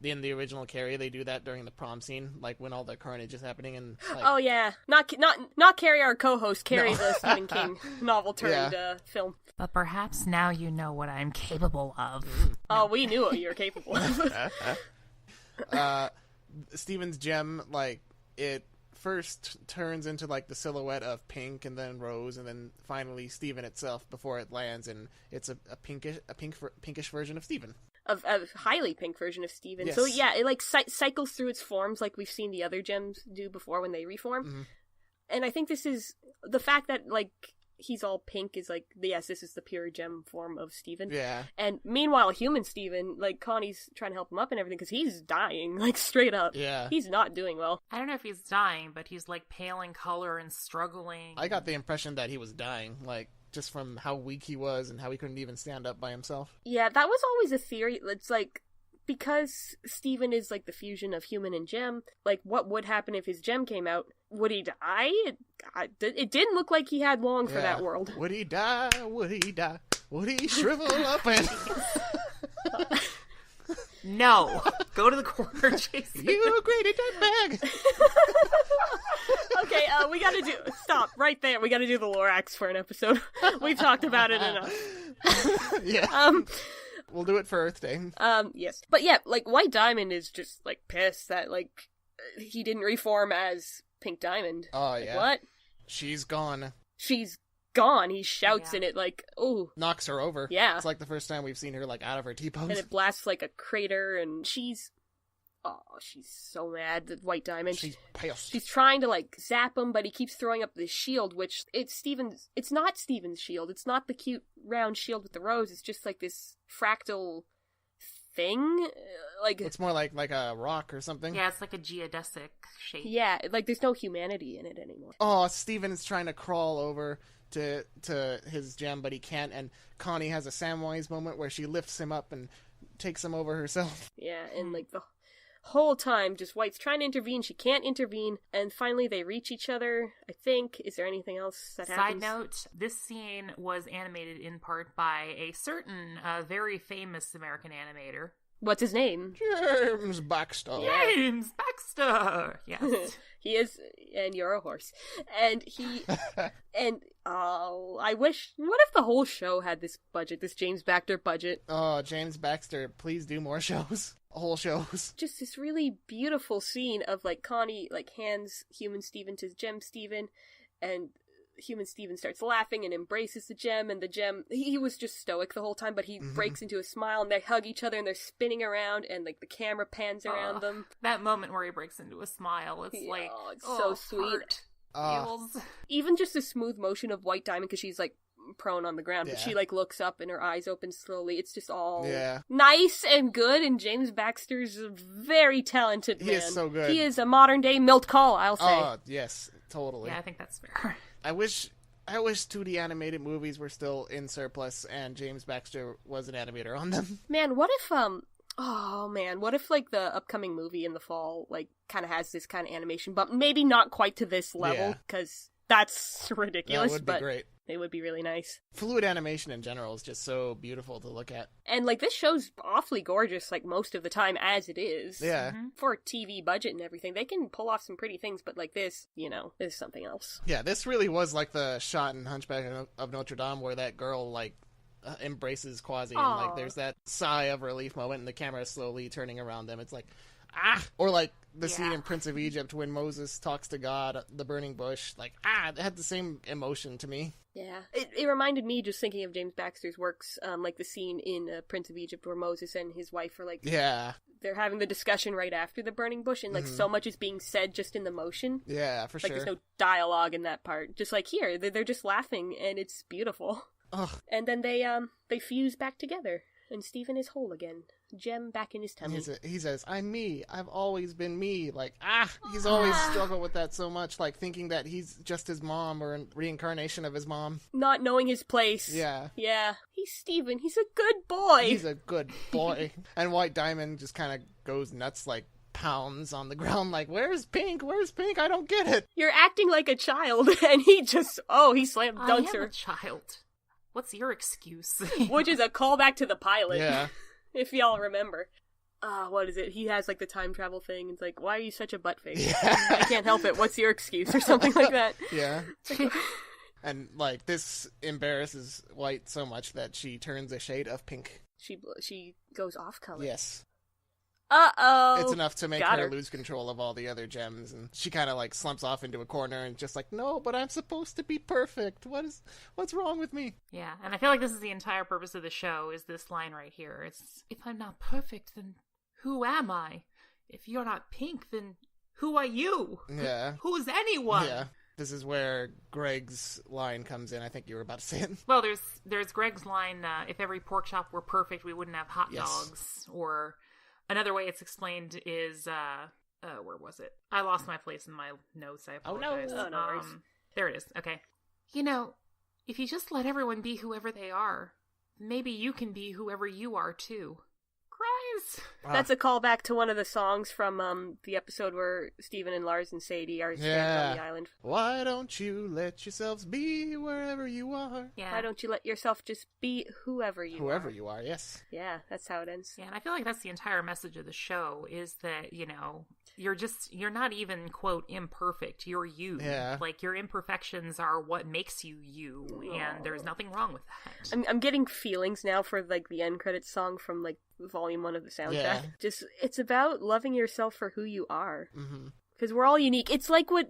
in the original Carrie, they do that during the prom scene, like when all the carnage is happening. And like... oh yeah, not Carrie, our co-host, Carrie, the Stephen King novel turned film. But perhaps now you know what I'm capable of. Oh, we knew what you were capable of. Steven's gem, like, it first turns into, like, the silhouette of Pink and then Rose and then finally Steven itself before it lands, and it's a pinkish version of Steven. Of a highly pink version of Steven. Yes. So yeah, it like cycles through its forms like we've seen the other gems do before when they reform. Mm-hmm. And I think this is the fact that like he's all pink is like, yes, this is the pure gem form of Steven. Yeah. And meanwhile, human Steven, like Connie's trying to help him up and everything because he's dying, like straight up. Yeah. He's not doing well. I don't know if he's dying, but he's like pale in color and struggling. I got the impression that he was dying, like, just from how weak he was and how he couldn't even stand up by himself. Yeah, that was always a theory. It's like, because Steven is like the fusion of human and gem, like what would happen if his gem came out? Would he die? It didn't look like he had long for that world. Would he die? Would he die? Would he shrivel up and... No! Go to the corner, Jason. You greedy dirtbag! Okay, we gotta do... Stop, right there. We gotta do the Lorax for an episode. We've talked about it enough. Yeah. We'll do it for Earth Day. Yes. But yeah, like, White Diamond is just, like, pissed that, like, he didn't reform as Pink Diamond. Oh, like, yeah. What? She's gone. She's gone. He shouts in it, like, ooh. Knocks her over. Yeah. It's like the first time we've seen her, like, out of her T-pose. And it blasts, like, a crater, and she's... Oh, she's so mad that White Diamond. She's pissed. She's trying to, like, zap him, but he keeps throwing up this shield, which it's not Steven's shield. It's not the cute round shield with the rose. It's just, like, this fractal thing. Like, it's more like a rock or something. Yeah, it's like a geodesic shape. Yeah, like, there's no humanity in it anymore. Oh, Steven is trying to crawl over to his gem, but he can't, and Connie has a Samwise moment where she lifts him up and takes him over herself. Yeah, and, like, the whole time, just White's trying to intervene, she can't intervene, and finally they reach each other, I think. Is there anything else that happens? Side note, this scene was animated in part by a certain, very famous American animator. What's his name? James Baxter. James Baxter! Yes. He is, and you're a horse. And he, and, I wish, what if the whole show had this budget, this James Baxter budget? Oh, James Baxter, please do more shows. Whole shows. Just this really beautiful scene of, like, Connie, like, hands human Steven to gem Steven, and human Steven starts laughing and embraces the gem, and the gem, he was just stoic the whole time, but he breaks into a smile, and they hug each other, and they're spinning around, and, like, the camera pans around them. That moment where he breaks into a smile, it's like, it's so sweet. Feels. Even just the smooth motion of White Diamond, because she's, like, prone on the ground, but she, like, looks up and her eyes open slowly. It's just all nice and good, and James Baxter's a very talented man. He is so good. He is a modern-day Milt Kahl, I'll say. Oh, yes, totally. Yeah, I think that's fair. I wish 2D animated movies were still in surplus and James Baxter was an animator on them. Man, what if, what if, like, the upcoming movie in the fall, like, kind of has this kind of animation, but maybe not quite to this level, because That's ridiculous, That would be but great. it would be really nice. Fluid animation in general is just so beautiful to look at. And, like, this show's awfully gorgeous, like, most of the time as it is. Yeah. For a TV budget and everything. They can pull off some pretty things, but, like, this, you know, is something else. Yeah, this really was like the shot in Hunchback of Notre Dame where that girl, like, embraces Quasi, and, like, there's that sigh of relief moment, and the camera is slowly turning around them. It's like, ah! Or, like, the scene in Prince of Egypt when Moses talks to God, the burning bush. Like, it had the same emotion to me. Yeah. It reminded me, just thinking of James Baxter's works, like the scene in Prince of Egypt where Moses and his wife are, like... Yeah. They're having the discussion right after the burning bush, and, like, so much is being said just in the motion. Yeah, for like, sure. There's no dialogue in that part. Just like here, they're just laughing, and it's beautiful. Ugh. And then they fuse back together, and Stephen is whole again. Gem back in his tummy. He says, I'm me. I've always been me. Like, he's always struggled with that so much, like, thinking that he's just his mom or a reincarnation of his mom. Not knowing his place. Yeah. Yeah. He's Stephen. He's a good boy. He's a good boy. And White Diamond just kind of goes nuts, like, pounds on the ground, like, where's Pink? Where's Pink? I don't get it. You're acting like a child, and he just, he slam dunks her. I am a child. What's your excuse? Which is a callback to the pilot. Yeah. If y'all remember. What is it? He has, like, the time travel thing. It's like, why are you such a butt face? Yeah. I can't help it. What's your excuse? Or something like that. Yeah. And, like, this embarrasses White so much that she turns a shade of pink. She goes off color. Yes. Uh-oh. It's enough to make Got her lose control of all the other gems, and she kind of, like, slumps off into a corner and just like, no, but I'm supposed to be perfect. What's wrong with me? Yeah, and I feel like this is the entire purpose of the show, is this line right here. It's, if I'm not perfect, then who am I? If you're not Pink, then who are you? Yeah. Who's anyone? Yeah. This is where Greg's line comes in. I think you were about to say it. Well, there's Greg's line, if every pork chop were perfect, we wouldn't have hot dogs. Or another way it's explained is, where was it? I lost my place in my notes, I apologize. Oh, no worries. There it is, okay. You know, if you just let everyone be whoever they are, maybe you can be whoever you are, too. Cries! That's a callback to one of the songs from the episode where Steven and Lars and Sadie are stranded on the island. Why don't you let yourselves be wherever you are? Yeah. Why don't you let yourself just be whoever you are? Whoever you are, yes. Yeah, that's how it ends. Yeah, and I feel like that's the entire message of the show, is that, you know, you're not even, quote, imperfect. You're you. Yeah. Like, your imperfections are what makes you you, and there's nothing wrong with that. I'm getting feelings now for, like, the end credits song from, like, Volume 1 of the soundtrack. Yeah. Just, it's about loving yourself for who you are. Mm-hmm. Because we're all unique. It's like what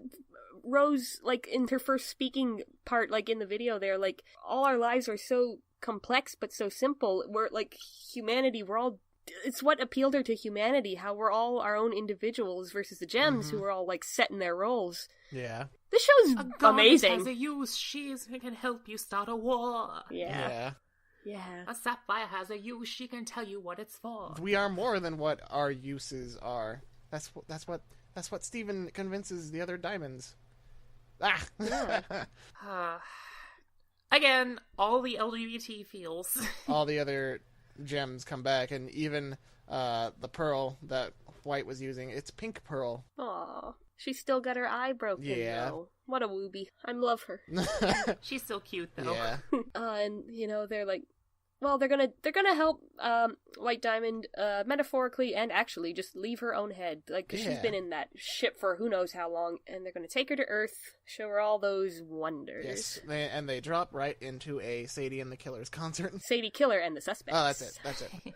Rose, like, in her first speaking part, like, in the video there, like, all our lives are so complex but so simple. We're, like, humanity, we're all... It's what appealed her to humanity, how we're all our own individuals versus the gems who are all, like, set in their roles. Yeah. This show's amazing. A goddess has a use. She can help you start a war. Yeah. A sapphire has a use. She can tell you what it's for. We are more than what our uses are. That's what Steven convinces the other diamonds. Again, all the LGBT feels. All the other gems come back, and even the pearl that White was using, it's pink pearl. Aw, she's still got her eye broken, though. What a wooby. I love her. She's still cute, though. Yeah. And, you know, they're like, well, they're gonna help White Diamond metaphorically and actually just leave her own head, like, because she's been in that ship for who knows how long, and they're gonna take her to Earth, show her all those wonders. Yes, and they drop right into a Sadie and the Killers concert. Sadie Killer and the Suspects. Oh, that's it.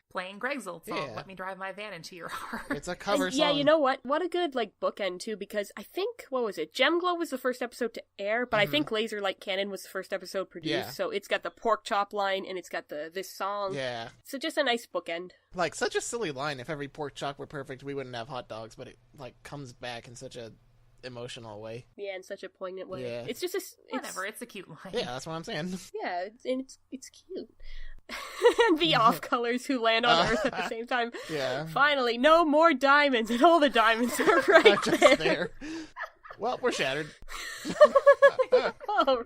Playing Greg's old song, Yeah. Let Me Drive My Van Into Your Heart. It's a cover song. Yeah, you know what? What a good, like, bookend, too, because I think, what was it? Gemglow was the first episode to air, but I think Laser Light Cannon was the first episode produced, so it's got the pork chop line, and it's got this song. Yeah. So just a nice bookend. Like, such a silly line. If every pork chop were perfect, we wouldn't have hot dogs, but it, like, comes back in such a emotional way. Yeah, in such a poignant way. Yeah. It's just Whatever, it's a cute line. Yeah, that's what I'm saying. Yeah, it's cute. And the off-colors who land on Earth at the same time. Yeah. Finally, no more diamonds, and all the diamonds are right Just there. Well, we're shattered. Oh,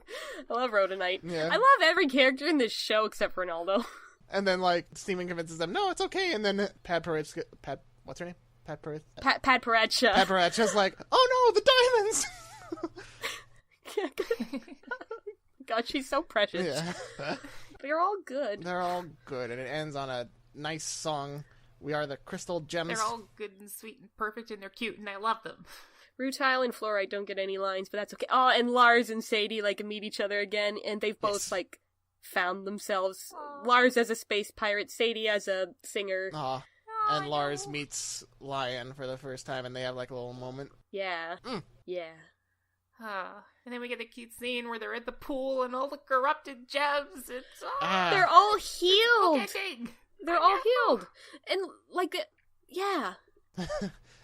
I love Rhodonite. Yeah. I love every character in this show except Ronaldo. And then, like, Steven convinces them, no, it's okay. And then what's her name? Pat Paracha. Pat Paracha. Pat Paracha's like, oh no, the diamonds! god, she's so precious. Yeah. They're all good. They're all good, and it ends on a nice song. We are the Crystal Gems. They're all good and sweet and perfect, and they're cute, and I love them. Rutile and Fluorite don't get any lines, but that's okay. Oh, and Lars and Sadie, like, meet each other again, and they've both, like, found themselves. Aww. Lars as a space pirate, Sadie as a singer. Aw. And Lars meets Lion for the first time, and they have, like, a little moment. Yeah. Yeah. And then we get a cute scene where they're at the pool, and all the corrupted gems. It's they're all healed. Okay. They're all healed. And, like, yeah.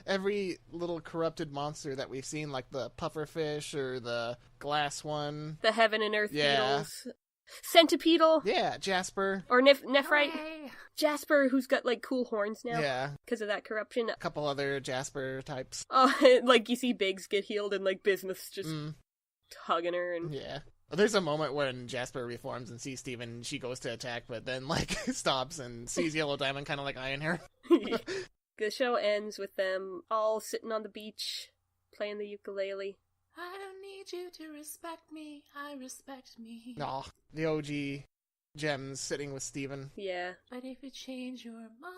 Every little corrupted monster that we've seen, like the pufferfish or the glass one. The heaven and earth beetles. Centipedal. Yeah, Jasper. Or Nephrite. Hooray. Jasper, who's got, like, cool horns now. Yeah. Because of that corruption. A couple other Jasper types. Oh, like, you see Biggs get healed and, like, Bismuth's just hugging her. And yeah. There's a moment when Jasper reforms and sees Steven, and she goes to attack, but then, like, stops and sees Yellow Diamond kind of, like, eyeing her. The show ends with them all sitting on the beach, playing the ukulele. I don't need you to respect me, I respect me. Aw, the OG gems sitting with Steven. Yeah. But if you change your mind...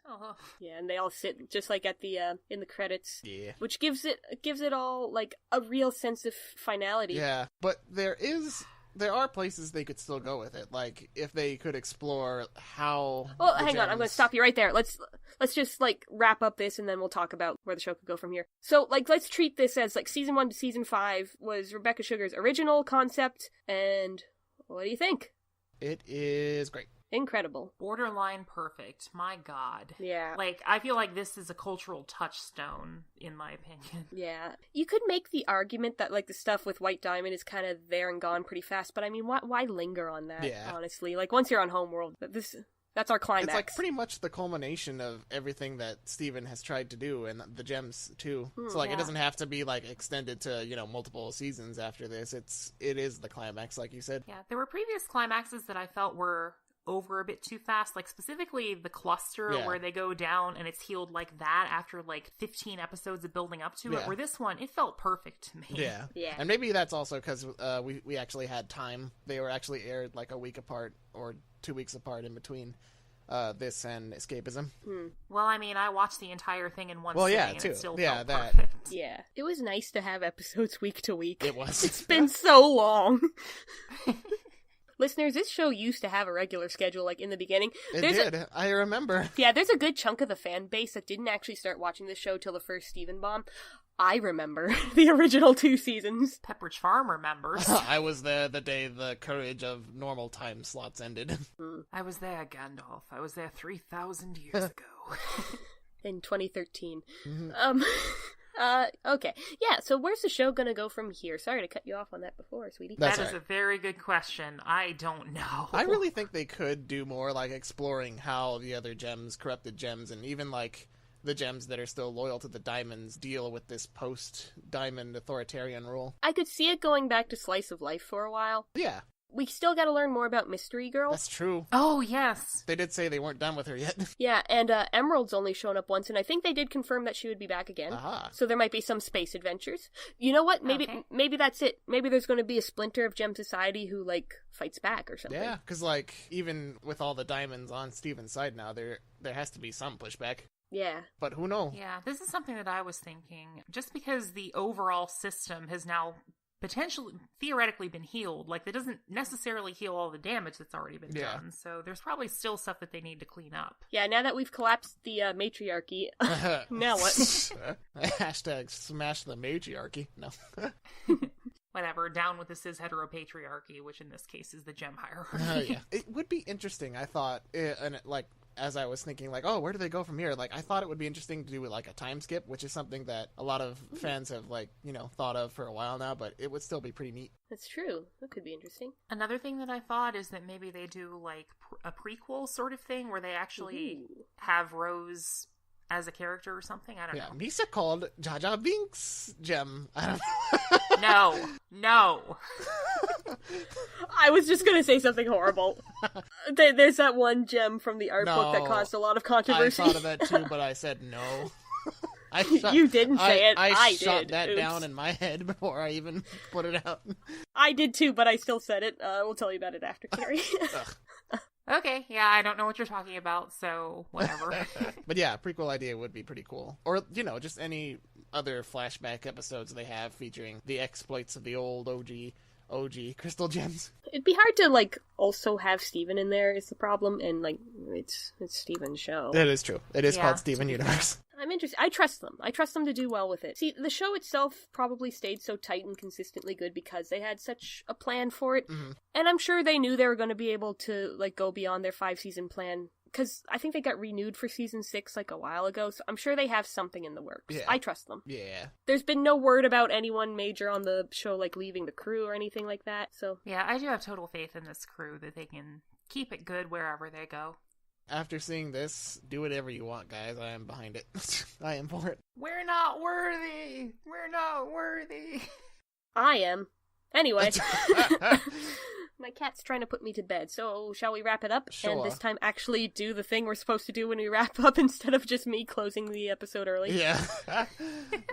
Oh. Yeah, and they all sit just like at the, in the credits. Yeah. Which gives it all, like, a real sense of finality. Yeah, but there are places they could still go with it. Like, if they could explore how... Well, hang on, I'm going to stop you right there. Let's just, like, wrap up this, and then we'll talk about where the show could go from here. So, like, let's treat this as, like, Season 1 to Season 5 was Rebecca Sugar's original concept, and what do you think? It is great. Incredible. Borderline perfect. My god. Yeah. Like, I feel like this is a cultural touchstone, in my opinion. Yeah. You could make the argument that, like, the stuff with White Diamond is kind of there and gone pretty fast, but I mean, why linger on that, honestly? Like, once you're on Homeworld, that's our climax. It's, like, pretty much the culmination of everything that Steven has tried to do, and the gems, too. So, like, it doesn't have to be, like, extended to, you know, multiple seasons after this. It is the climax, like you said. Yeah, there were previous climaxes that I felt were over a bit too fast, like specifically the cluster where they go down and it's healed like that after like 15 episodes of building up to it, where this one, it felt perfect to me. Yeah. And maybe that's also because we actually had time. They were actually aired like a week apart or 2 weeks apart in between this and Escapism. Well, I mean, I watched the entire thing in one sitting, and too. It still felt perfect. Yeah. It was nice to have episodes week to week. It was. It's been so long. Listeners, this show used to have a regular schedule, like, in the beginning. It did. I remember. Yeah, there's a good chunk of the fan base that didn't actually start watching this show till the first Steven bomb. I remember the original 2 seasons. Pepperidge Farm remembers. I was there the day the courage of normal time slots ended. I was there, Gandalf. I was there 3,000 years ago. In 2013. Mm-hmm. Okay. Yeah, so where's the show gonna go from here? Sorry to cut you off on that before, sweetie. That is a very good question. I don't know. I really think they could do more, like, exploring how the other gems, corrupted gems, and even, like, the gems that are still loyal to the diamonds deal with this post-diamond authoritarian rule. I could see it going back to Slice of Life for a while. Yeah. We still gotta learn more about Mystery Girl. That's true. Oh, yes. They did say they weren't done with her yet. Yeah, and Emerald's only shown up once, and I think they did confirm that she would be back again. Aha. So there might be some space adventures. You know what? Maybe that's it. Maybe there's going to be a splinter of Gem Society who, like, fights back or something. Yeah, because, like, even with all the diamonds on Steven's side now, there has to be some pushback. Yeah. But who knows? Yeah, this is something that I was thinking. Just because the overall system has now potentially, theoretically been healed, like, that doesn't necessarily heal all the damage that's already been done. So there's probably still stuff that they need to clean up. Yeah, now that we've collapsed the matriarchy, now what? Hashtag smash the matriarchy. No. Whatever, down with the cis heteropatriarchy, which in this case is the gem hierarchy. Yeah. It would be interesting, I thought, and like, as I was thinking, like, oh, where do they go from here? Like, I thought it would be interesting to do with, like, a time skip, which is something that a lot of fans have, like, you know, thought of for a while now, but it would still be pretty neat. That's true. That could be interesting. Another thing that I thought is that maybe they do, like, a prequel sort of thing where they actually have Rose as a character or something. I don't know. Yeah, Misa called Jar Jar Binks gem. I don't know. No. I was just going to say something horrible. There's that one gem from the art book that caused a lot of controversy. I thought of that too, but I said no. You didn't say it. I did. shot that Oops. down in my head before I even put it out. I did too, but I still said it. We'll tell you about it after, Carrie. Okay, yeah, I don't know what you're talking about, so whatever. But yeah, prequel idea would be pretty cool. Or, just any other flashback episodes they have featuring the exploits of the old OG crystal gems. It'd be hard to, also have Steven in there is the problem, and, it's Steven's show. That is true. It is called Steven Universe. I'm interested. I trust them. I trust them to do well with it. See, the show itself probably stayed so tight and consistently good because they had such a plan for it. Mm-hmm. And I'm sure they knew they were going to be able to, go beyond their 5-season plan. Because I think they got renewed for season 6, a while ago. So I'm sure they have something in the works. Yeah. I trust them. Yeah. There's been no word about anyone major on the show, leaving the crew or anything like that, so... Yeah, I do have total faith in this crew that they can keep it good wherever they go. After seeing this, do whatever you want, guys. I am behind it. I am for it. We're not worthy! We're not worthy! I am. Anyway. My cat's trying to put me to bed, so shall we wrap it up? Sure. And this time actually do the thing we're supposed to do when we wrap up instead of just me closing the episode early? Yeah.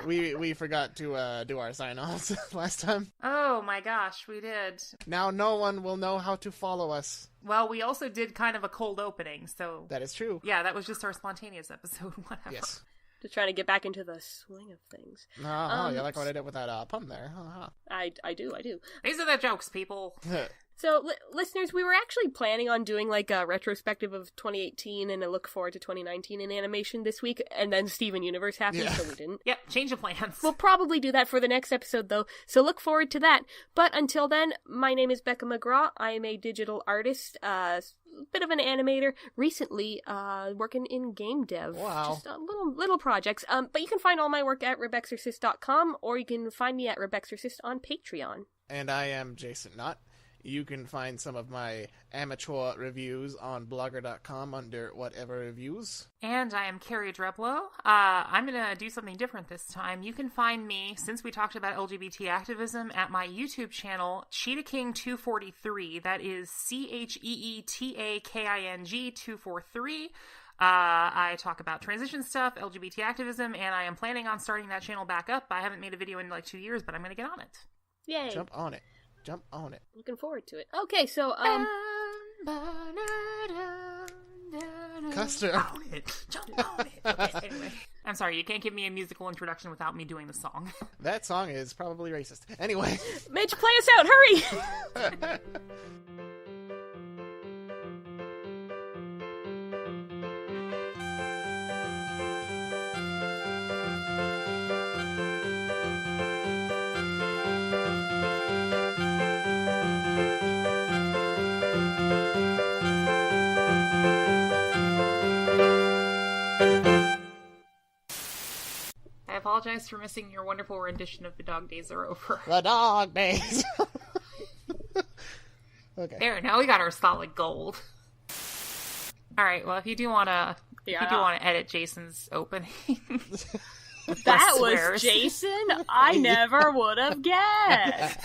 we forgot to do our sign-offs last time. Oh my gosh, we did. Now no one will know how to follow us. Well, we also did kind of a cold opening, so... That is true. Yeah, that was just our spontaneous episode, whatever. Yes. Just trying to get back into the swing of things. You like what I did with that pun there. I do. These are the jokes, people. So, listeners, we were actually planning on doing a retrospective of 2018 and a look forward to 2019 in animation this week, and then Steven Universe happened, so we didn't. Yep, change of plans. We'll probably do that for the next episode, though, so look forward to that. But until then, my name is Becca McGraw. I am a digital artist, bit of an animator, recently working in game dev. Wow. Just little projects. But you can find all my work at rebexorcist.com, or you can find me at rebexorcist on Patreon. And I am Jason Knott. You can find some of my amateur reviews on blogger.com under whatever reviews. And I am Carrie Dreblow. I'm going to do something different this time. You can find me, since we talked about LGBT activism, at my YouTube channel, Cheetah King 243. That is CheetaKing 243. I talk about transition stuff, LGBT activism, and I am planning on starting that channel back up. I haven't made a video in 2 years, but I'm going to get on it. Yay. Jump on it. Jump on it. Looking forward to it. Okay, so, Custer. On it. Jump on it. Okay, anyway. I'm sorry, you can't give me a musical introduction without me doing the song. That song is probably racist. Anyway. Midge, play us out, hurry! I apologize for missing your wonderful rendition of The Dog Days Are Over. The dog days. Okay. There, now we got our solid gold. Alright, well, if you do want to edit Jason's opening... That was Jason? I never would have guessed.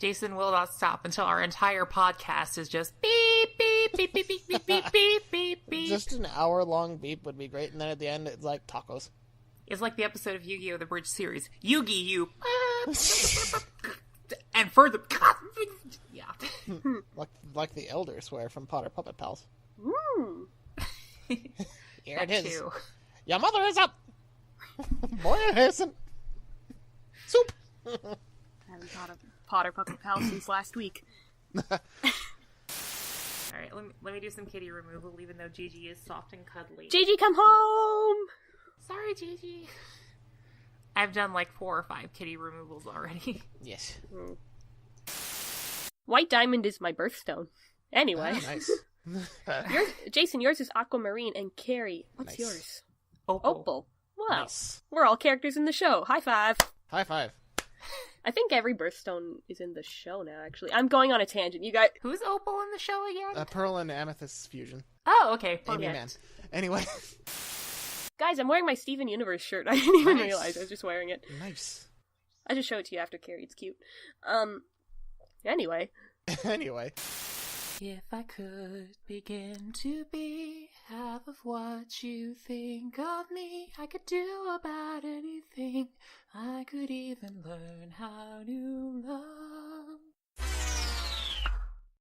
Jason will not stop until our entire podcast is just beep, beep, beep, beep, beep, beep, beep, beep, beep, beep. Just an hour-long beep would be great, and then at the end, it's like tacos. It's like the episode of Yu-Gi-Oh! The Bridge series. Yu-Gi-Oh! And further... Yeah. like the Elder swear from Potter Puppet Pals. Here That it is. too. Your mother is up! Boy, it isn't. Soup! I haven't thought of Potter Puppet Pal since last week. Alright, let me do some kitty removal, even though Gigi is soft and cuddly. Gigi, come home! Sorry, Gigi. I've done 4 or 5 kitty removals already. Yes. White diamond is my birthstone. Anyway. Ah, nice. Jason, yours is aquamarine, and Carrie, what's Nice. yours? Opal. Wow. Nice. We're all characters in the show. High five. High five. I think every birthstone is in the show now, actually. I'm going on a tangent. You guys... Who's Opal in the show again? Pearl and Amethyst fusion. Oh, okay. Amy Perfect. Man. Anyway. Guys, I'm wearing my Steven Universe shirt. I didn't even Nice. realize I was just wearing it. Nice. I just show it to you after Carrie. It's cute. Anyway. Anyway. If I could begin to be half of what you think of me. I could do about anything. I could even learn how to love.